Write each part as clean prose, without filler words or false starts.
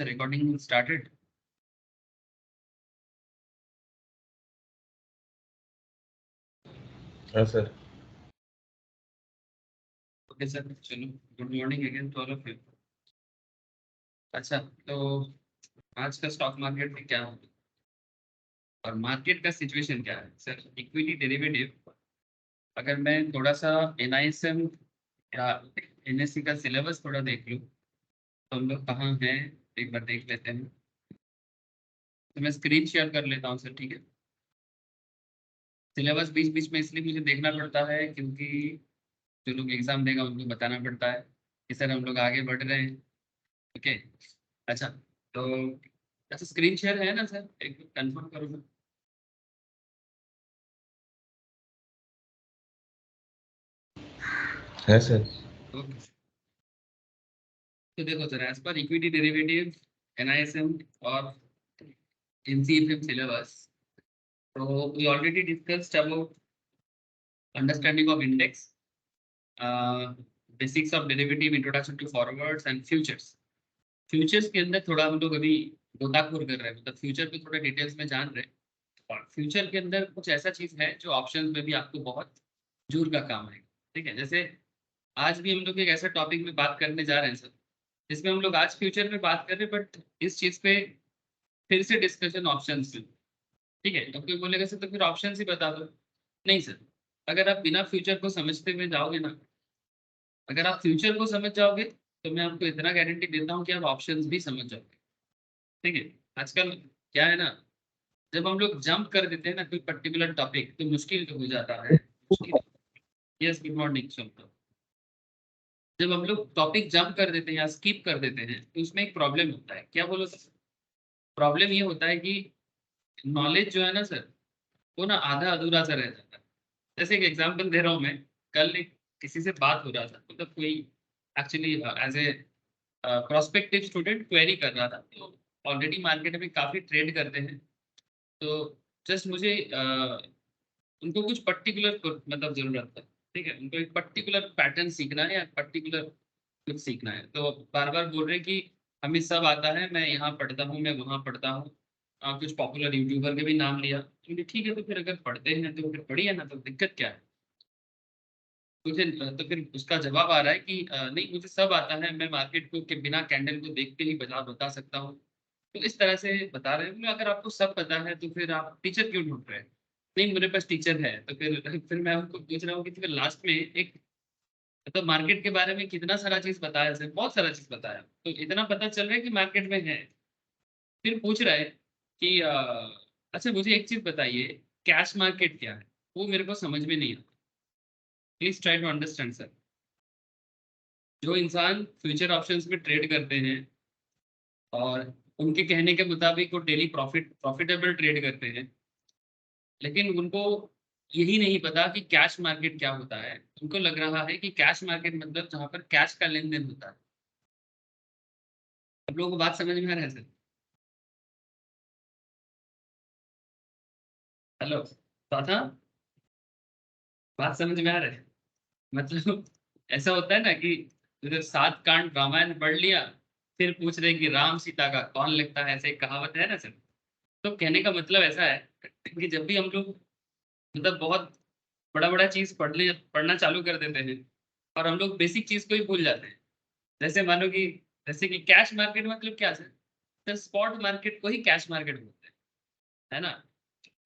The recording started. Yes, sir. Okay sir, चलो good morning again to all of you. अच्छा, तो आज का स्टॉक मार्केट में क्या होगा और मार्केट का सिचुएशन क्या है सर? इक्विटी डेरिवेटिव, अगर मैं थोड़ा सा एनआईएसएम या एनएससी का सिलेबस थोड़ा देख लूँ तो हम लोग कहाँ हैं एक बार देख लेते हैं। तो मैं स्क्रीन शेयर कर लेता हूँ सर, ठीक है। सिलेबस बीच बीच में इसलिए मुझे देखना पड़ता है क्योंकि जो लोग एग्जाम देगा उनको बताना पड़ता है कि सर हम लोग आगे बढ़ रहे हैं। ओके, अच्छा, तो अच्छा स्क्रीन शेयर है ना सर, एक कंफर्म करो सर। Yes, sir. ओके, तो देखो sir, as per equity derivative NISM और एनसीएफएम सिलेबस, तो we already discussed about understanding of index, basics of derivative, introduction to forwards and futures. Futures के अंदर थोड़ा हम लोग अभी गोताखोर कर रहे हैं, मतलब फ्यूचर पे थोड़ा डिटेल्स में जान रहे हैं। और फ्यूचर के अंदर कुछ ऐसा चीज है जो ऑप्शंस में भी आपको बहुत जोर का काम है, ठीक है। जैसे आज भी हम लोग एक ऐसा टॉपिक में बात करने जा रहे हैं सर, जिसमें हम लोग आज फ्यूचर में बात कर रहे हैं, बट इस चीज पे फिर से डिस्कशन ऑप्शंस पे, ठीक है। तो कोई बोलेगा सर तो फिर ऑप्शंस ही बता दो। नहीं सर, अगर आप बिना फ्यूचर को समझते हुए जाओगे ना, अगर आप फ्यूचर को समझ जाओगे तो मैं आपको इतना गारंटी देता हूँ कि आप ऑप्शंस भी समझ जाओगे, ठीक है। आजकल क्या है ना, जब हम लोग जंप कर देते हैं ना कोई पर्टिकुलर टॉपिक तो मुश्किल तो हो जाता है, मुश्किल। यस, गुड मॉर्निंग सुनता। जब हम लोग टॉपिक जंप कर देते हैं या स्किप कर देते हैं तो उसमें एक प्रॉब्लम होता है। क्या बोलो सर? प्रॉब्लम ये होता है कि नॉलेज जो है ना सर, वो ना आधा अधूरा सा रह जाता है। जैसे एक एग्जांपल दे रहा हूँ मैं। कल एक किसी से बात हो रहा था, मतलब कोई actually as a prospective student query कर रहा था, तो ऑलरेडी मार्केट में काफ़ी ट्रेड करते हैं। तो जस्ट मुझे उनको कुछ पर्टिकुलर मतलब जरूरत है, ठीक है। उनको एक पर्टिकुलर पैटर्न सीखना है या पर्टिकुलर कुछ सीखना है, तो बार बार बोल रहे कि हमें सब आता है, मैं यहाँ पढ़ता हूँ, मैं वहाँ पढ़ता हूँ। कुछ पॉपुलर यूट्यूबर के भी नाम लिया, तो ठीक है, तो फिर अगर पढ़ते हैं तो फिर पढ़िए ना, तो दिक्कत क्या है? तो फिर उसका जवाब आ रहा है कि नहीं मुझे सब आता है, मैं मार्केट को के बिना कैंडल को देख के ही बाजार बता सकता हूँ। तो इस तरह से बता रहे हैं। बोले, अगर आपको सब पता है तो फिर आप टीचर क्यों ढूंढ रहे हैं? नहीं मेरे पास टीचर है। तो फिर मैं उनको पूछ रहा हूँ कि फिर लास्ट में एक, मतलब मार्केट के बारे में कितना सारा चीज बताया सर, बहुत सारा चीज बताया, तो इतना पता चल रहा है कि मार्केट में है। फिर पूछ रहा है कि अच्छा मुझे एक चीज बताइए, कैश मार्केट क्या है? वो मेरे को समझ में नहीं आता। Please try to understand sir. जो इंसान फ्यूचर ऑप्शंस में ट्रेड करते हैं और उनके कहने के मुताबिक वो डेली प्रॉफिटेबल ट्रेड करते हैं, लेकिन उनको यही नहीं पता कि कैश मार्केट क्या होता है। उनको लग रहा है कि कैश मार्केट मतलब जहाँ पर कैश का लेन देन होता है। आप लोगों को बात समझ में आ रहा है सर? हेलो, तो था बात समझ में आ रहा है? मतलब ऐसा होता है ना कि उधर 7 कांड रामायण पढ़ लिया, फिर पूछ रहे कि राम सीता का कौन लिखता है, ऐसे एक कहावत है ना सर। तो कहने का मतलब ऐसा है कि जब भी हम लोग मतलब बहुत बड़ा बड़ा चीज पढ़ना चालू कर देते हैं और हम लोग बेसिक चीज को ही भूल जाते हैं। जैसे मानो कि जैसे कि कैश मार्केट मतलब क्या सर? सर स्पॉट मार्केट को ही कैश मार्केट बोलते हैं, है ना।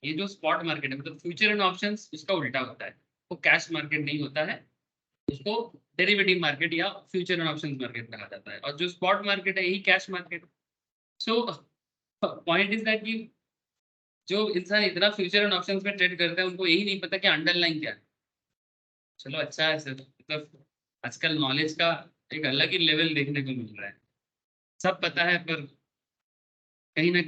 ये जो स्पॉट मार्केट है मतलब फ्यूचर एंड ऑप्शंस, उसका उल्टा होता है। वो कैश मार्केट नहीं होता है, उसको डेरिवेटिव मार्केट या फ्यूचर एंड ऑप्शंस मार्केट कहा जाता है। और जो स्पॉट मार्केट है यही cash market. So point is that कि जो इंसान इतना फ्यूचर एंड ऑप्शंस में ट्रेड करता है उनको यही नहीं पता कि अंडरलाइन क्या है। चलो अच्छा है सर, मतलब आजकल नॉलेज का एक अलग ही लेवल देखने को मिल रहा है। सब पता है पर कहीं ना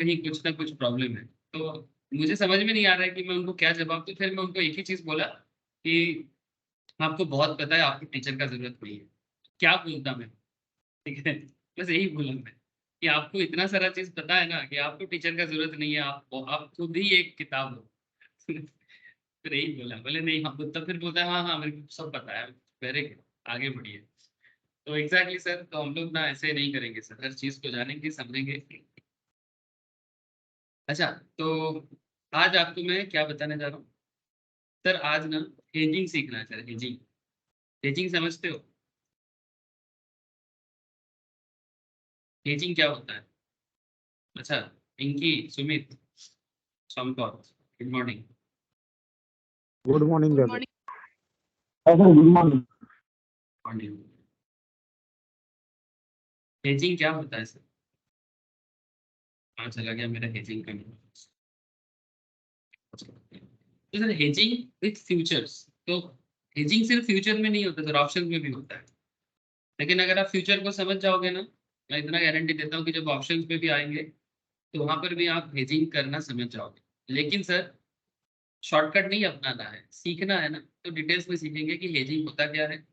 कुछ प्रॉब्लम है। तो मुझे समझ में नहीं आ रहा है कि मैं उनको क्या जवाब दूं। फिर मैं उनको एक ही चीज बोला कि आपको बहुत पता है, आपको टीचर का जरूरत नहीं है। क्या बोलता मैं, ठीक है। बस यही बोला मैं कि आपको इतना सारा चीज पता है ना कि आपको टीचर का जरूरत नहीं है, आप खुद ही एक किताब हो। फिर यही बोला, बोले नहीं हम, तब फिर बोलता है हाँ हाँ मेरे को सब पता है। वेरी गुड, आगे बढ़िए। तो एग्जैक्टली सर, तो हम लोग ना ऐसे नहीं करेंगे सर, हर चीज को जानेंगे समझेंगे। अच्छा, तो आज आपको मैं क्या बताने जा रहा हूँ सर, आज ना हेजिंग सीखना है सर। हेजिंग, हेजिंग समझते हो? हेजिंग क्या होता है? अच्छा, पिंकी, सुमित, सोमकौर, good morning. Good morning good sir. Morning. Good morning. Morning. Hedging क्या होता है सर? हाँ, चला गया मेरा हेजिंग का नाम। तो सर हेजिंग विथ फ्यूचर्स, तो हेजिंग सिर्फ फ्यूचर में नहीं होता सर, ऑप्शन में भी होता है। लेकिन अगर आप फ्यूचर को समझ जाओगे ना, मैं इतना गारंटी देता हूँ कि जब ऑप्शंस पे भी आएंगे तो वहां पर भी आप हेजिंग करना समझ जाओगे। लेकिन सर शॉर्टकट नहीं अपनाना है, सीखना है ना, तो डिटेल्स में सीखेंगे कि हेजिंग होता क्या है।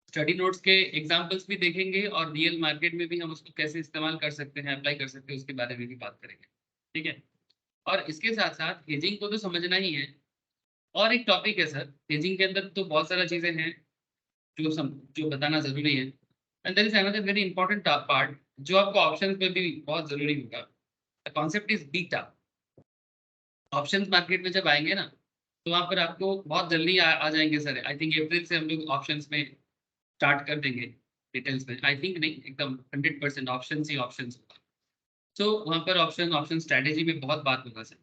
स्टडी नोट्स के एग्जांपल्स भी देखेंगे और रियल मार्केट में भी हम उसको कैसे इस्तेमाल कर सकते हैं, अप्लाई कर सकते हैं, उसके बारे में भी बात करेंगे। ठीक है, और इसके साथ साथ हेजिंग को तो समझना ही है। और एक टॉपिक है सर, हेजिंग के अंदर तो बहुत सारा चीजें हैं जो बताना जरूरी है। And there is another very important part जो आपको ऑप्शंस में भी बहुत जरूरी होगा। The concept is beta. Options market में जब आएंगे ना, तो वहाँ पर आपको बहुत जल्दी आ जाएंगे सर। आई थिंक अप्रैल से हम लोग ऑप्शंस में स्टार्ट कर देंगे डिटेल्स में। आई थिंक नहीं, एकदम 100% ऑप्शन ही ऑप्शन होगा। तो वहाँ पर ऑप्शन ऑप्शन स्ट्रैटेजी में बहुत बात होगा सर।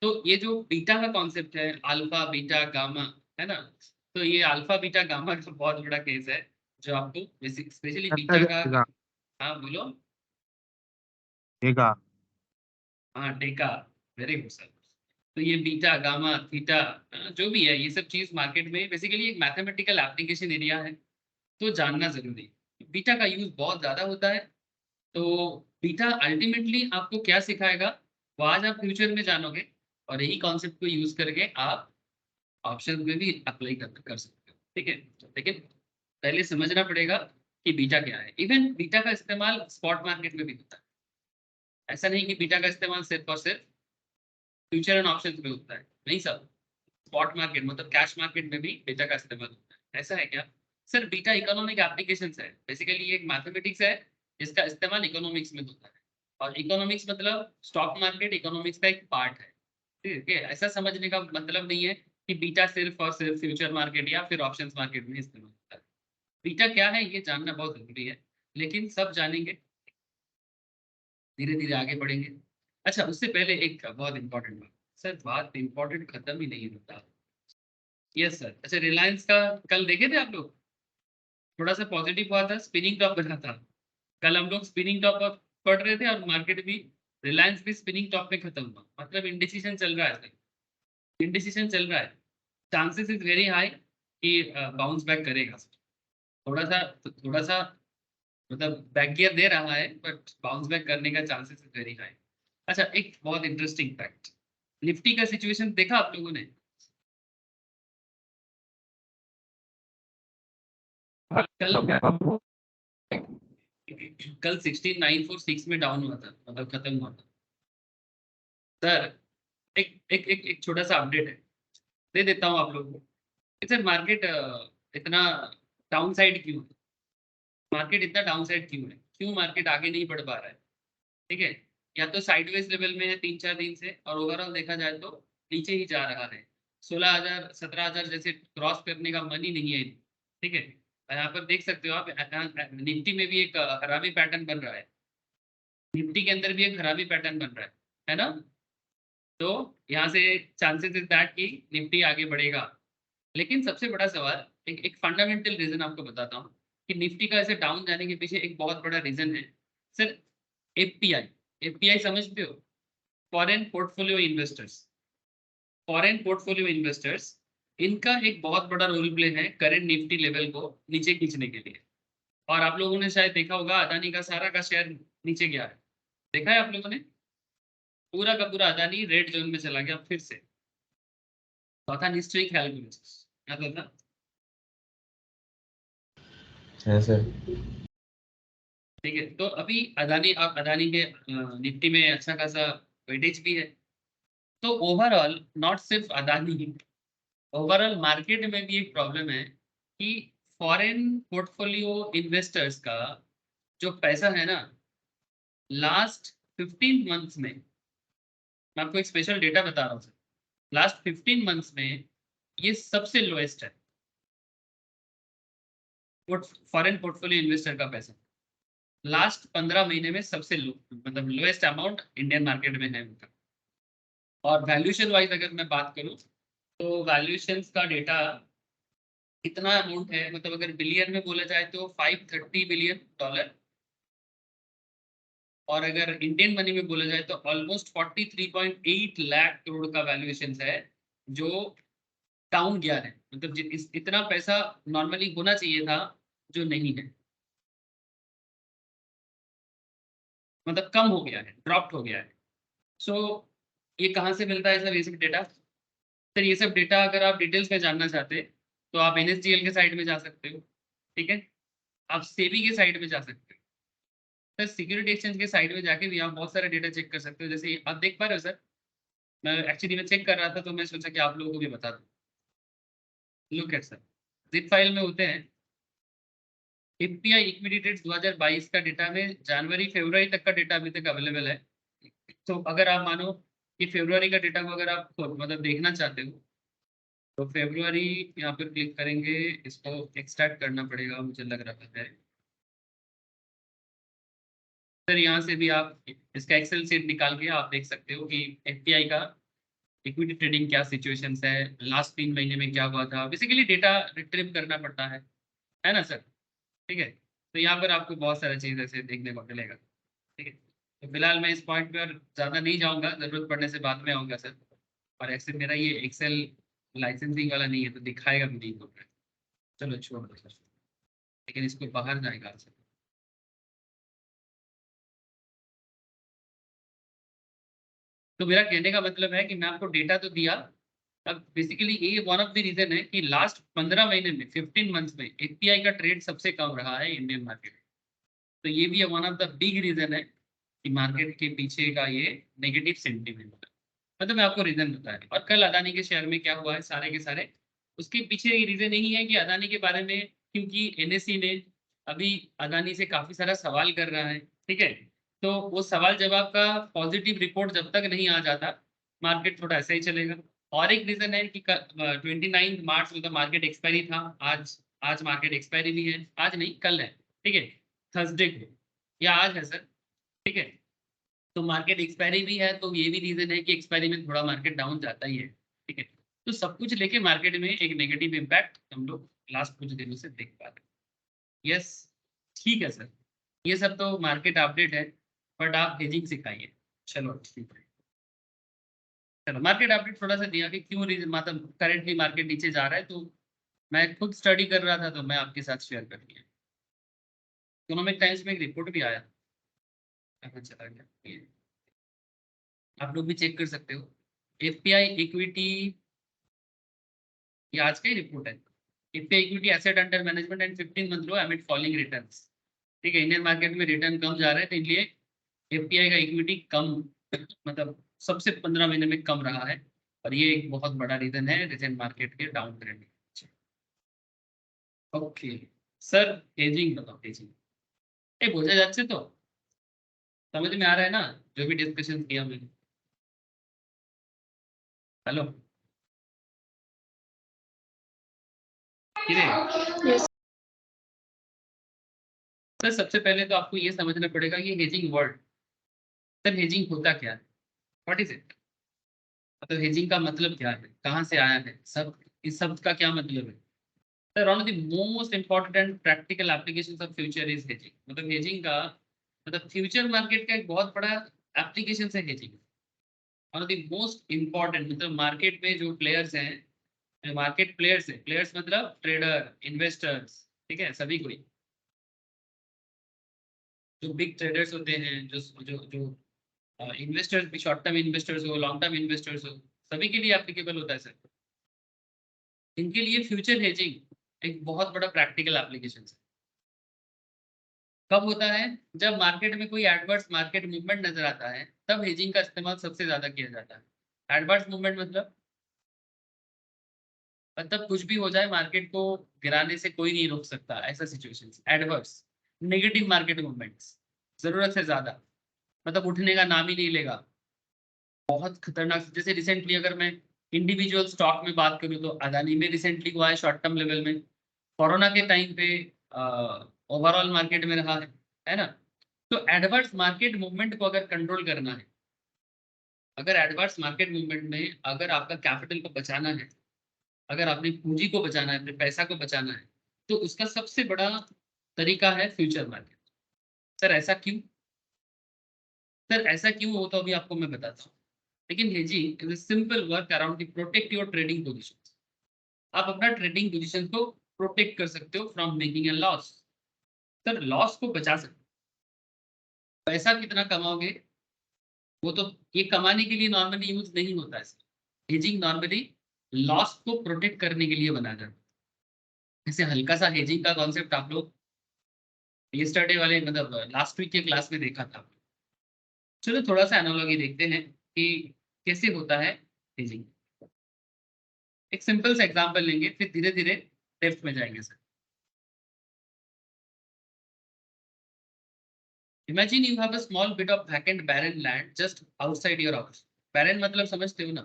तो ये जो बीटा का कॉन्सेप्ट है, अल्फा बीटा गामा, है ना, तो ये अल्फा बीटा गामा का बहुत बड़ा केस है जो आपको स्पेशली बीटा का। हाँ बोलो। देखा। हाँ टेका, वेरी गुड सर। तो ये बीटा गामा थीटा, जो भी है ये सब चीज मार्केट में बेसिकली एक मैथमेटिकल एप्लीकेशन एरिया है, तो जानना जरूरी है। बीटा का यूज बहुत ज्यादा होता है। तो बीटा अल्टीमेटली आपको क्या सिखाएगा, वो आज आप फ्यूचर में जानोगे, और यही कॉन्सेप्ट को यूज करके आप ऑप्शन में भी अप्लाई कर सकते हो। ठीक है, लेकिन पहले समझना पड़ेगा कि बीटा क्या है। इवन बीटा का इस्तेमाल स्पॉट मार्केट में भी होता है। ऐसा नहीं कि बीटा का इस्तेमाल सिर्फ और सिर्फ फ्यूचर एंड ऑप्शन में होता है, नहीं सर। स्पॉट मार्केट मतलब कैश मार्केट में भी बीटा का इस्तेमाल होता है। ऐसा है क्या सर? बीटा इकोनॉमिक एप्लीकेशन है, बेसिकली एक मैथमेटिक्स है जिसका इस्तेमाल इकोनॉमिक्स में होता है। और इकोनॉमिक्स मतलब स्टॉक मार्केट इकोनॉमिक्स का एक पार्ट है। ठीक है, ऐसा समझने का मतलब नहीं है कि बीटा सिर्फ और सिर्फ फ्यूचर मार्केट या फिर ऑप्शंस मार्केट में इस्तेमाल होता है। बीटा क्या है ये जानना बहुत जरूरी है, लेकिन सब जानेंगे, धीरे धीरे आगे बढ़ेंगे। अच्छा, उससे पहले एक बहुत इंपॉर्टेंट बात सर, बात इंपॉर्टेंट खत्म ही नहीं होता। Yes sir. अच्छा, रिलायंस का कल देखे थे आप लोग? थोड़ा सा पॉजिटिव हुआ था, स्पिनिंग टॉप बना था। कल हम लोग स्पिनिंग टॉप पर पढ़ रहे थे और मार्केट भी, रिलायंस भी स्पिनिंग टॉप पे खत्म हुआ, मतलब इंडिसीजन चल रहा है। इंडिसीजन चल रहा है, चांसेस इज वेरी हाई कि बाउंस बैक करेगा। थोड़ा सा मतलब बैक गियर दे रहा है, बट बाउंस बैक करने का चांसेस इज वेरी हाई। अच्छा, एक बहुत इंटरेस्टिंग फैक्ट, निफ्टी का सिचुएशन देखा आप लोगों ने? कल कल 16946 में डाउन हुआ था, मतलब खत्म हुआ था सर। एक छोटा सा अपडेट है, दे देता हूँ आप लोगों को। सर मार्केट इतना डाउन साइड क्यों है? मार्केट इतना डाउन साइड क्यों है? क्यों मार्केट आगे नहीं बढ़ पा रहा है? ठीक है, या तो साइडवेज लेवल में है 3-4 दिन से, और ओवरऑल देखा जाए तो नीचे ही जा रहा है। 16,000 17,000 जैसे क्रॉस करने का मन ही नहीं है। ठीक है, यहाँ पर देख सकते हो आप, निफ्टी में भी एक खराबी पैटर्न बन रहा है। निफ्टी के अंदर भी एक खराबी पैटर्न बन रहा है ना? तो यहाँ से चांसेस इज दैट कि निफ्टी आगे बढ़ेगा। लेकिन सबसे बड़ा सवाल, एक फंडामेंटल रीजन आपको बताता हूँ कि निफ्टी का ऐसे डाउन जाने के पीछे एक बहुत बड़ा रीजन है सर। एफपीआई, एफपीआई समझते हो? Foreign portfolio investors, foreign portfolio investors, इनका एक बहुत बड़ा रोल प्ले है करंट निफ्टी लेवल को नीचे खींचने के लिए। और आप लोगों ने शायद देखा होगा, अदानी का सारा का शेयर नीचे गया है। देखा है आप लोगों ने? पूरा का पूरा अदानी रेड जोन में चला गया फिर से। चौथा निश्चय ख्याल करो क्या था? सर। ठीक है, तो अभी अदानी, आप अदानी के निफ्टी में अच्छा खासा वेटेज भी है। तो ओवरऑल नॉट सिर्फ अदानी, ओवरऑल मार्केट में भी एक प्रॉब्लम है कि फॉरेन पोर्टफोलियो इन्वेस्टर्स का जो पैसा है ना, लास्ट 15 मंथ्स में, मैं आपको एक स्पेशल डेटा बता रहा हूँ सर, लास्ट 15 मंथ्स में ये सबसे लोएस्ट है फॉरेन पोर्टफोलियो इन्वेस्टर का पैसा। लास्ट 15 महीने में सबसे लो, मतलब लोएस्ट अमाउंट इंडियन मार्केट में है उनका। और वैल्यूएशन वाइज अगर मैं बात करूं तो वैल्यूएशंस का डेटा कितना अमाउंट है, मतलब अगर बिलियन में बोला जाए तो $530 बिलियन, और अगर इंडियन मनी में बोला जाए तो ऑलमोस्ट 43.8 लाख करोड़ का वैल्यूएशन है, जो डाउन गया है। मतलब इतना पैसा नॉर्मली होना चाहिए था, जो नहीं है, मतलब कम हो गया है, ड्रॉप्ड हो गया है। सो ये कहाँ से मिलता है सर ये सब डेटा? सर ये सब डेटा अगर आप डिटेल्स में जानना चाहते हैं तो आप NSDL के साइट में जा सकते हो, ठीक है, आप सेबी के साइट में जा सकते हो, सर सिक्योरिटी एक्सचेंज के साइट में जाके भी आप बहुत सारे डेटा चेक कर सकते हो। जैसे आप देख पा रहे हो सर, मैं चेक कर रहा था तो मैं सोचा कि आप लोगों को भी बता दूं। Look at sir, zip file में होते हैं एफपीआई इक्विटी ट्रेड्स 2022 का डेटा में जनवरी फरवरी तक का डेटा अभी तक अवेलेबल है। तो अगर आप मानो कि फरवरी का डेटा को अगर आप मतलब देखना चाहते हो तो फरवरी यहाँ पर क्लिक करेंगे, इसको एक्सट्रैक्ट करना पड़ेगा मुझे लग रहा है सर। यहाँ से भी आप इसका एक्सेल सीट निकाल के आप देख सकते हो कि एफपीआई का इक्विटी ट्रेडिंग क्या सिचुएशंस है, लास्ट 3 महीने में क्या हुआ था। बेसिकली डेटा रिट्रीव करना पड़ता है ना सर, ठीक है। तो यहाँ पर आपको बहुत सारी चीज़ ऐसे देखने को मिलेगा, ठीक है। तो फिलहाल मैं इस पॉइंट पर ज़्यादा नहीं जाऊँगा, ज़रूरत पड़ने से बाद में आऊँगा सर। और ऐसे मेरा ये एक्सेल लाइसेंसिंग वाला नहीं है तो दिखाएगा भी नहीं होगा। चलो छोड़ दो सर, लेकिन इसको बाहर जाएगा सर। तो मेरा कहने का मतलब है कि मैं आपको डेटा तो दिया। अब बेसिकली ये वन ऑफ द रीजन है कि लास्ट 15 महीने में 15 मंथ्स में एपीआई का ट्रेड सबसे कम रहा है इंडियन मार्केट में। तो ये भी one of the big reason है कि मार्केट के पीछे का ये नेगेटिव सेंटीमेंट है। मतलब मैं आपको रीजन बताया। और कल अदानी के शेयर में क्या हुआ है सारे के सारे, उसके पीछे रीजन यही है कि अदानी के बारे में, क्योंकि एनएससी ने अभी अदानी से काफी सारा सवाल कर रहा है, ठीक है। तो वो सवाल जवाब का पॉजिटिव रिपोर्ट जब तक नहीं आ जाता, मार्केट थोड़ा ऐसा ही चलेगा। और एक रीजन है कि 29 मार्च में तो मार्केट एक्सपायरी था। आज आज मार्केट एक्सपायरी भी है, आज नहीं कल है, ठीक है, थर्सडे को, या आज है सर, ठीक है। तो मार्केट एक्सपायरी भी है, तो ये भी रीजन है कि एक्सपायरी में थोड़ा मार्केट डाउन जाता ही है, ठीक है। तो सब कुछ लेके मार्केट में एक नेगेटिव इम्पैक्ट हम लोग लास्ट कुछ दिनों से देख पा रहे हैं। यस, ठीक है सर, ये सब तो मार्केट अपडेट है, बट आप हेजिंग सिखाइए। चलो ठीक है, चलो मार्केट अपडेट थोड़ा सा दिया कि क्यों रीजन, मतलब करेंटली मार्केट नीचे जा रहा है। तो मैं खुद स्टडी कर रहा था तो मैं आपके साथ शेयर कर दिया। इकोनॉमिक टाइम्स में एक रिपोर्ट भी आया, कहाँ चला गया ये, आप लोग भी चेक कर सकते हो। एफपीआई इक्विटी, ये आज का ही रिपोर्ट है। FPI equity asset under management and 15 month low amid falling returns, ठीक है। इंडियन मार्केट में रिटर्न कम जा रहा है, तो इसलिए एफपीआई का इक्विटी कम, मतलब सबसे 15 महीने में कम रहा है। और ये एक बहुत बड़ा रीजन है रिसेंट मार्केट के down trend. Okay sir, hedging बताओ, हेजिंग ये बोझा যাচ্ছে तो समझ में आ रहा है ना जो भी डिस्कशन किया मैंने? हेलो किरे सर, सबसे पहले तो आपको ये समझना पड़ेगा ये हेजिंग वर्ड, सर हेजिंग होता क्या है, व्हाट इज इट, मतलब हेजिंग का मतलब क्या है, कहाँ से आया है, सब इस शब्द का क्या मतलब है। Sir one of the most important and practical application of future is hedging. मतलब हेजिंग का मतलब फ्यूचर मार्केट का एक बहुत बड़ा एप्लीकेशन है hedging. One of the most important, मतलब मार्केट में जो प्लेयर्स हैं, मार्केट प्लेयर्स है, प्लेयर्स मतलब ट्रेडर इन्वेस्टर्स, ठीक है, सभी कोई जो बिग ट्रेडर्स होते हैं, जो जो जो इन्वेस्टर्स भी, शॉर्ट टर्म इन्वेस्टर्स हो, लॉन्ग टर्म इन्वेस्टर्स हो, सभी के लिए एप्लीकेबल होता है सर। इनके लिए फ्यूचर हेजिंग एक बहुत बड़ा प्रैक्टिकल एप्लीकेशन है। कब होता है? जब मार्केट में कोई एडवर्स मार्केट मूवमेंट नजर आता है, तब हेजिंग का इस्तेमाल सबसे ज्यादा किया जाता है। एडवर्स मूवमेंट मतलब मतलब कुछ भी हो जाए मार्केट को गिराने से कोई नहीं रोक सकता, ऐसा situation, adverse negative market movements जरूरत से ज्यादा, मतलब उठने का नाम ही नहीं लेगा, बहुत खतरनाक। जैसे रिसेंटली अगर मैं इंडिविजुअल स्टॉक में बात करूं तो अदानी में रिसेंटली हुआ है शॉर्ट टर्म लेवल में, कोरोना के टाइम पे ओवरऑल मार्केट में रहा है ना। तो एडवर्स मार्केट मूवमेंट को अगर कंट्रोल करना है, अगर एडवर्स मार्केट मूवमेंट में अगर आपका कैपिटल को बचाना है, अगर अपनी पूंजी को बचाना है, अपने पैसा को बचाना है, तो उसका सबसे बड़ा तरीका है फ्यूचर मार्केट। सर ऐसा क्यों? सर ऐसा क्यों हो तो अभी आपको मैं बताता हूँ। लेकिन hedging is a simple work around two protect your trading positions. आप अपना ट्रेडिंग पोजीशन को प्रोटेक्ट कर सकते हो from making a loss. Sir loss को बचा सकते हो। पैसा कितना कमाओगे वो तो, ये कमाने के लिए नॉर्मली यूज नहीं होता है। हेजिंग नॉर्मली लॉस को प्रोटेक्ट करने के लिए बनाया जाता है। जैसे हल्का सा हेजिंग का कॉन्सेप्ट आप लोग यस्टरडे वाले मतलब लास्ट वीक के क्लास में देखा था। चलो थोड़ा सा एनालॉजी देखते हैं कि कैसे होता है हेजिंग। एक सिंपल सा एग्जांपल लेंगे फिर धीरे धीरे डेप्थ में जाएंगे sir. Imagine you have a small bit of vacant barren land just outside your house. Barren मतलब समझते हो ना?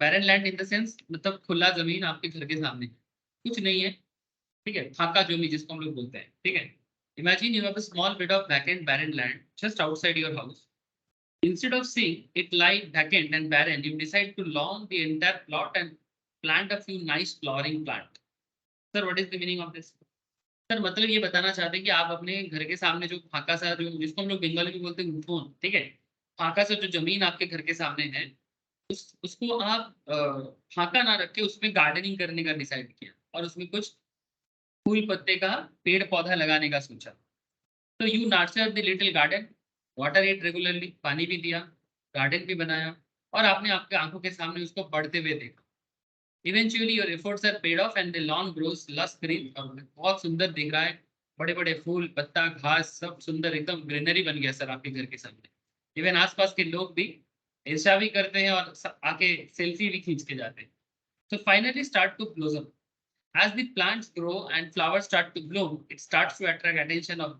Barren land in the sense मतलब खुला जमीन आपके घर के सामने कुछ नहीं है, ठीक है, फाका जमीन जिसको हम लोग बोलते हैं, ठीक है। Imagine you have a small bit of vacant barren land just outside your house. Instead of seeing it lie vacant and barren, you decide to lawn the entire plot and plant a few nice flowering plant. Sir, what is the meaning of this? Sir मतलब ये बताना चाहते हैं कि आप अपने घर के सामने जो फाका सा, जो जिसको हम लोग बंगाली में बोलते हैं उठोन, ठीक है, फाका सा जो जमीन आपके घर के सामने है, उसको आप फाका ना रख के उसमें गार्डनिंग करने का डिसाइड किया और उसमें कुछ फूल पत्ते का पेड़ पौधा लगाने का सोचा। तो you nurture the little garden, water it regularly, पानी भी दिया, गार्डन भी बनाया, और आपने आपके आंखों के सामने उसको बढ़ते हुए देखा। Eventually your efforts are paid off and the lawn grows lush green, और बहुत सुंदर दिख रहा है, बड़े बड़े फूल पत्ता घास सब सुंदर एकदम ग्रीनरी बन गया सर आपके घर के सामने। इवन आसपास के लोग भी ईर्ष्या भी करते हैं और आके सेल्फी भी खींच के जाते हैं। तो finally start to blossom. As the plants grow and flowers start to bloom, it starts to attract attention of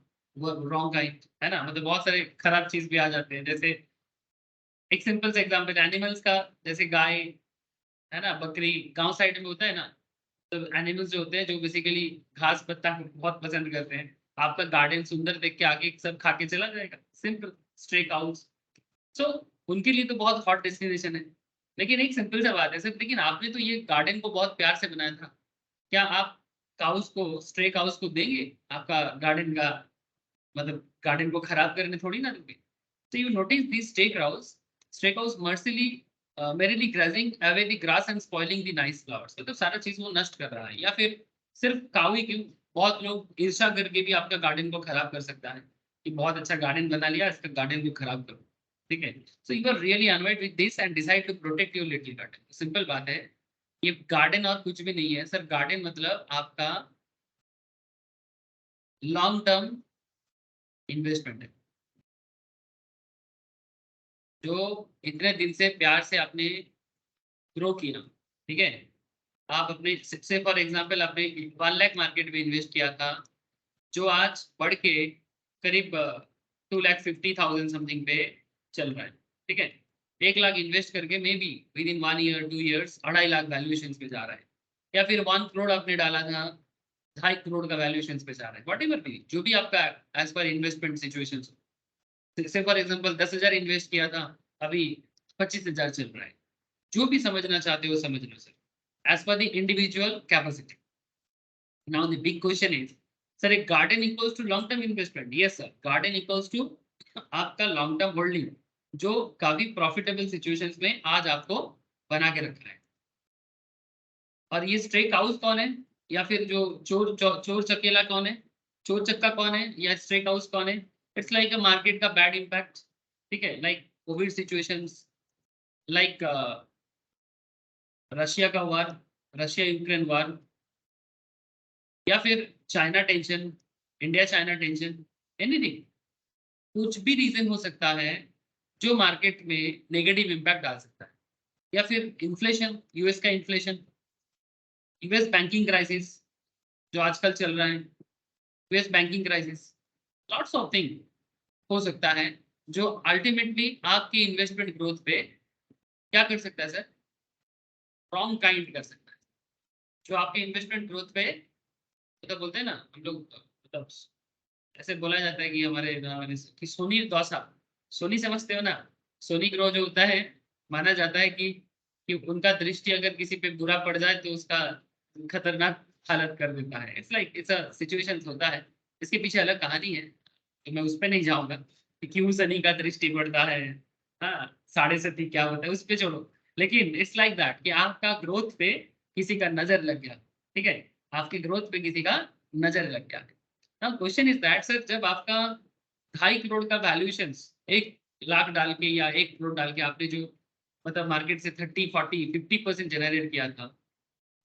wrong kind, है ना, मतलब बहुत सारे खराब चीज भी आ जाते हैं। जैसे एक सिंपल से एग्जांपल एनिमल्स का, जैसे गाय, है ना, बकरी, गांव साइड में होता है ना, तो एनिमल्स जो होते हैं जो बेसिकली घास पत्ता बहुत पसंद करते हैं, आपका गार्डन सुंदर देख के आगे सब खा के चला जाएगा, सिंपल, स्ट्रे काउस। सो उनके लिए तो बहुत हॉट डेस्टिनेशन है। लेकिन एक सिंपल सा बात है सर, लेकिन आपने तो ये गार्डन को बहुत प्यार से बनाया था, क्या आप काउस को, स्ट्रे काउस को देंगे आपका गार्डन का, मतलब गार्डन को खराब करने थोड़ी ना दोगे। So you notice these stray cows merely grazing away the grass and spoiling the nice flowers. मतलब सारा चीज वो नष्ट कर रहा है, या फिर सिर्फ काऊ ही क्यों, बहुत लोग ईर्ष्या करके भी आपका गार्डन को खराब कर सकता है कि बहुत अच्छा गार्डन बना लिया, इसका गार्डन को खराब करो, ठीक है। So you are really annoyed with this and decide to protect your little garden. Simple बात है, ये गार्डन और कुछ भी नहीं है सर। गार्डन मतलब आपका लॉन्ग टर्म इन्वेस्टमेंट है, जो इतने दिन से प्यार से आपने ग्रो किया, ठीक है। आप अपने से फॉर एग्जांपल आपने 1 लाख मार्केट में इन्वेस्ट किया था, जो आज बढ़ के करीब 2,50,000 समथिंग पे चल रहा है, ठीक है। 1 लाख इन्वेस्ट करके may be with in 1 year 2 years 2.5 lakh valuation पे जा रहा है, या फिर 1 करोड़ आपने डाला था, 2.5 करोड़ का वैल्यूएशन पे जा रहा है, वट एवर भी जो भी आपका एज पर इन्वेस्टमेंट सिचुएशन। से फॉर एग्जांपल 10,000 इन्वेस्ट किया था, अभी 25,000 चल रहा है। जो भी समझना चाहते हो समझ लो sir, as per the individual capacity. Now the big question is, sir एक garden equals to long term investment? Yes sir, garden equals to आपका लॉन्ग टर्म होल्डिंग, जो काफी प्रॉफिटेबल सिचुएशंस में आज आपको बना के रखा है। और ये स्ट्रे काउस कौन है, या फिर जो चोर चकेला कौन है, चोर चक्का कौन है, या स्ट्रे काउस कौन है? इट्स लाइक अ मार्केट का बैड इम्पैक्ट, ठीक है, like Covid situations, like Russia का वार, रशिया यूक्रेन वार, या फिर China tension, India China tension, anything, कुछ भी रीजन हो सकता है जो मार्केट में नेगेटिव इम्पैक्ट डाल सकता है। या फिर इन्फ्लेशन, यूएस का इन्फ्लेशन, यूएस बैंकिंग क्राइसिस जो आजकल चल रहा है, US banking crisis, lots of thing हो सकता है जो अल्टीमेटली आपकी इन्वेस्टमेंट ग्रोथ पे क्या कर सकता है सर, रॉन्ग काइंड कर सकता है, जो आपके इन्वेस्टमेंट ग्रोथ पे मतलब बोलते हैं ना हम लोग, मतलब ऐसे बोला जाता है कि हमारे कि सोनी दौसा, सोनी समझते हो ना, सोनी ग्रो जो होता है, माना जाता है कि उनका दृष्टि अगर किसी पे बुरा पड़ जाए तो उसका खतरनाक हालत कर देता है। It's like it's a situation होता है, इसके पीछे अलग कहानी है, तो मैं उस पर नहीं जाऊंगा कि क्यों शनि का दृष्टि पड़ता है, हाँ साढ़े सती क्या होता है उस पे छोड़ो। लेकिन इट्स लाइक दैट कि आपका ग्रोथ पे किसी का नजर लग गया, ठीक है, आपकी ग्रोथ पे किसी का नजर लग गया। Now question is that sir, जब आपका 2.5 करोड़ का वैल्यूएशन 1 लाख डाल के या 1 करोड़ डाल के आपने जो मतलब मार्केट से 30, 40, 50% जनरेट किया था,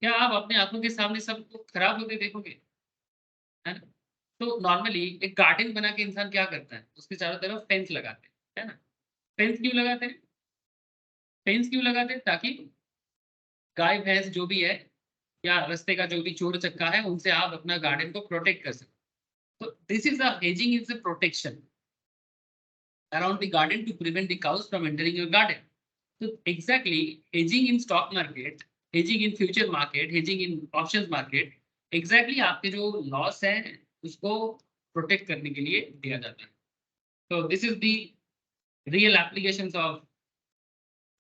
क्या आप अपने आंखों के सामने सबको खराब होते देखोगे, है ना? तो नॉर्मली एक गार्डन बना के इंसान क्या करता है, उसके चारों तरफ फेंस लगाते हैं, है ना? फेंस क्यों लगाते हैं? फेंस क्यों लगाते हैं? ताकि गाय भैंस जो भी है या रास्ते का जो भी चोर चक्का है उनसे आप अपना गार्डन को प्रोटेक्ट कर सकते। तो this is a hedging, is a protection around the garden to prevent the cows from entering your garden. So exactly hedging in stock market, hedging in future market, hedging in options market, exactly आपके जो loss है उसको protect करने के लिए दिया जाता है। So this is the real applications of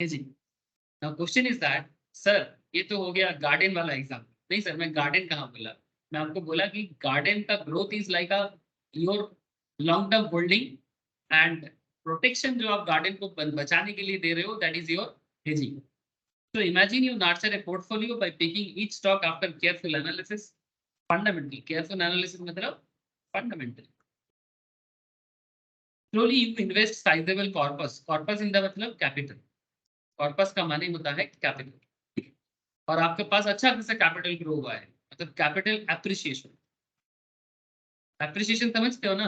hedging. Now question is that sir, ये तो हो गया गार्डन वाला एग्जाम्पल। नहीं सर, मैं गार्डन कहाँ बोला, मैं आपको बोला कि गार्डन का growth is like a your long term holding and protection जो आप गार्डन को बचाने के लिए दे रहे हो, that is your hedging. So imagine you nurture a portfolio by picking each stock after careful analysis. Fundamental, careful analysis मतलब fundamental. Slowly you invest sizable corpus. Corpus in the मतलब capital. Corpus का माने होता है capital. और आपके पास अच्छा खासा कैपिटल ग्रो हुआ है, मतलब कैपिटल एप्रिसिएशन। एप्रिसिएशन समझते हो ना,